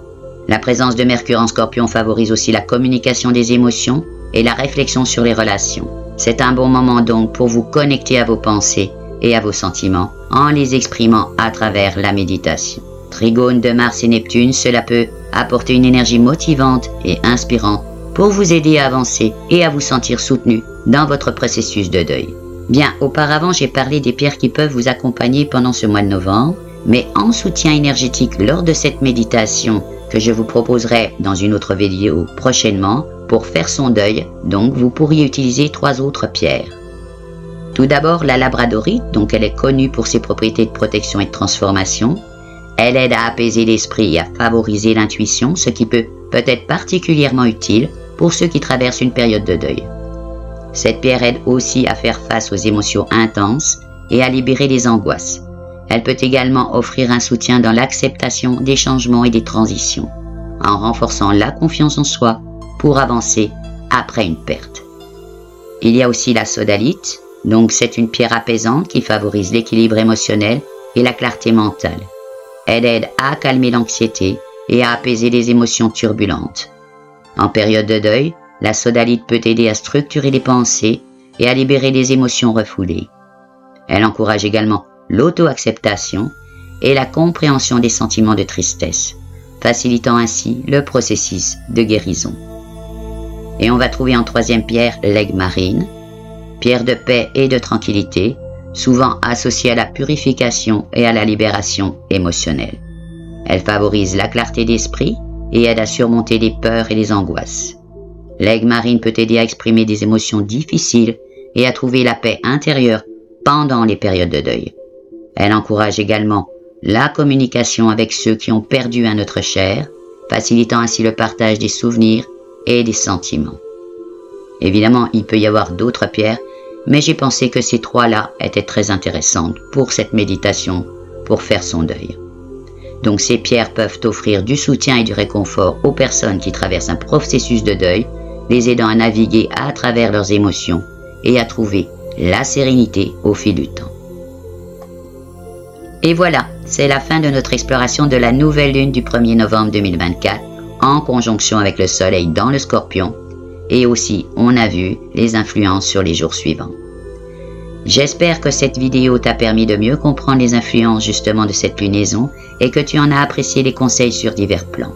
La présence de Mercure en Scorpion favorise aussi la communication des émotions et la réflexion sur les relations. C'est un bon moment donc pour vous connecter à vos pensées et à vos sentiments en les exprimant à travers la méditation. Trigone de Mars et Neptune, cela peut apporter une énergie motivante et inspirante pour vous aider à avancer et à vous sentir soutenu dans votre processus de deuil. Bien, auparavant, j'ai parlé des pierres qui peuvent vous accompagner pendant ce mois de novembre, mais en soutien énergétique lors de cette méditation que je vous proposerai dans une autre vidéo prochainement pour faire son deuil, donc vous pourriez utiliser 3 autres pierres. Tout d'abord, la labradorite, donc elle est connue pour ses propriétés de protection et de transformation. Elle aide à apaiser l'esprit et à favoriser l'intuition, ce qui peut être particulièrement utile pour ceux qui traversent une période de deuil. Cette pierre aide aussi à faire face aux émotions intenses et à libérer les angoisses. Elle peut également offrir un soutien dans l'acceptation des changements et des transitions, en renforçant la confiance en soi pour avancer après une perte. Il y a aussi la sodalite, donc c'est une pierre apaisante qui favorise l'équilibre émotionnel et la clarté mentale. Elle aide à calmer l'anxiété et à apaiser les émotions turbulentes. En période de deuil, la sodalite peut aider à structurer les pensées et à libérer les émotions refoulées. Elle encourage également l'auto-acceptation et la compréhension des sentiments de tristesse, facilitant ainsi le processus de guérison. Et on va trouver en 3e pierre l'aigle marine, pierre de paix et de tranquillité, souvent associée à la purification et à la libération émotionnelle. Elle favorise la clarté d'esprit et aide à surmonter les peurs et les angoisses. L'aigle marine peut aider à exprimer des émotions difficiles et à trouver la paix intérieure pendant les périodes de deuil. Elle encourage également la communication avec ceux qui ont perdu un être cher, facilitant ainsi le partage des souvenirs et des sentiments. Évidemment, il peut y avoir d'autres pierres, mais j'ai pensé que ces 3-là étaient très intéressantes pour cette méditation, pour faire son deuil. Donc ces pierres peuvent offrir du soutien et du réconfort aux personnes qui traversent un processus de deuil, les aidant à naviguer à travers leurs émotions et à trouver la sérénité au fil du temps. Et voilà, c'est la fin de notre exploration de la nouvelle lune du 1er novembre 2024 en conjonction avec le soleil dans le Scorpion, et aussi on a vu les influences sur les jours suivants. J'espère que cette vidéo t'a permis de mieux comprendre les influences justement de cette lunaison et que tu en as apprécié les conseils sur divers plans.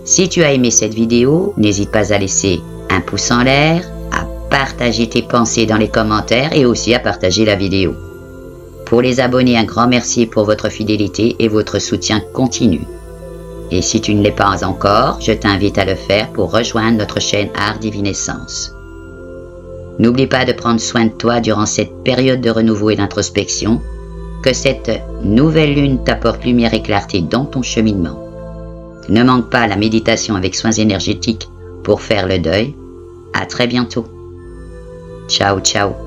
Si tu as aimé cette vidéo, n'hésite pas à laisser un pouce en l'air, à partager tes pensées dans les commentaires et aussi à partager la vidéo. Pour les abonnés, un grand merci pour votre fidélité et votre soutien continu. Et si tu ne l'es pas encore, je t'invite à le faire pour rejoindre notre chaîne Art Divinescence. N'oublie pas de prendre soin de toi durant cette période de renouveau et d'introspection, que cette nouvelle lune t'apporte lumière et clarté dans ton cheminement. Ne manque pas la méditation avec soins énergétiques pour faire le deuil. À très bientôt. Ciao, ciao.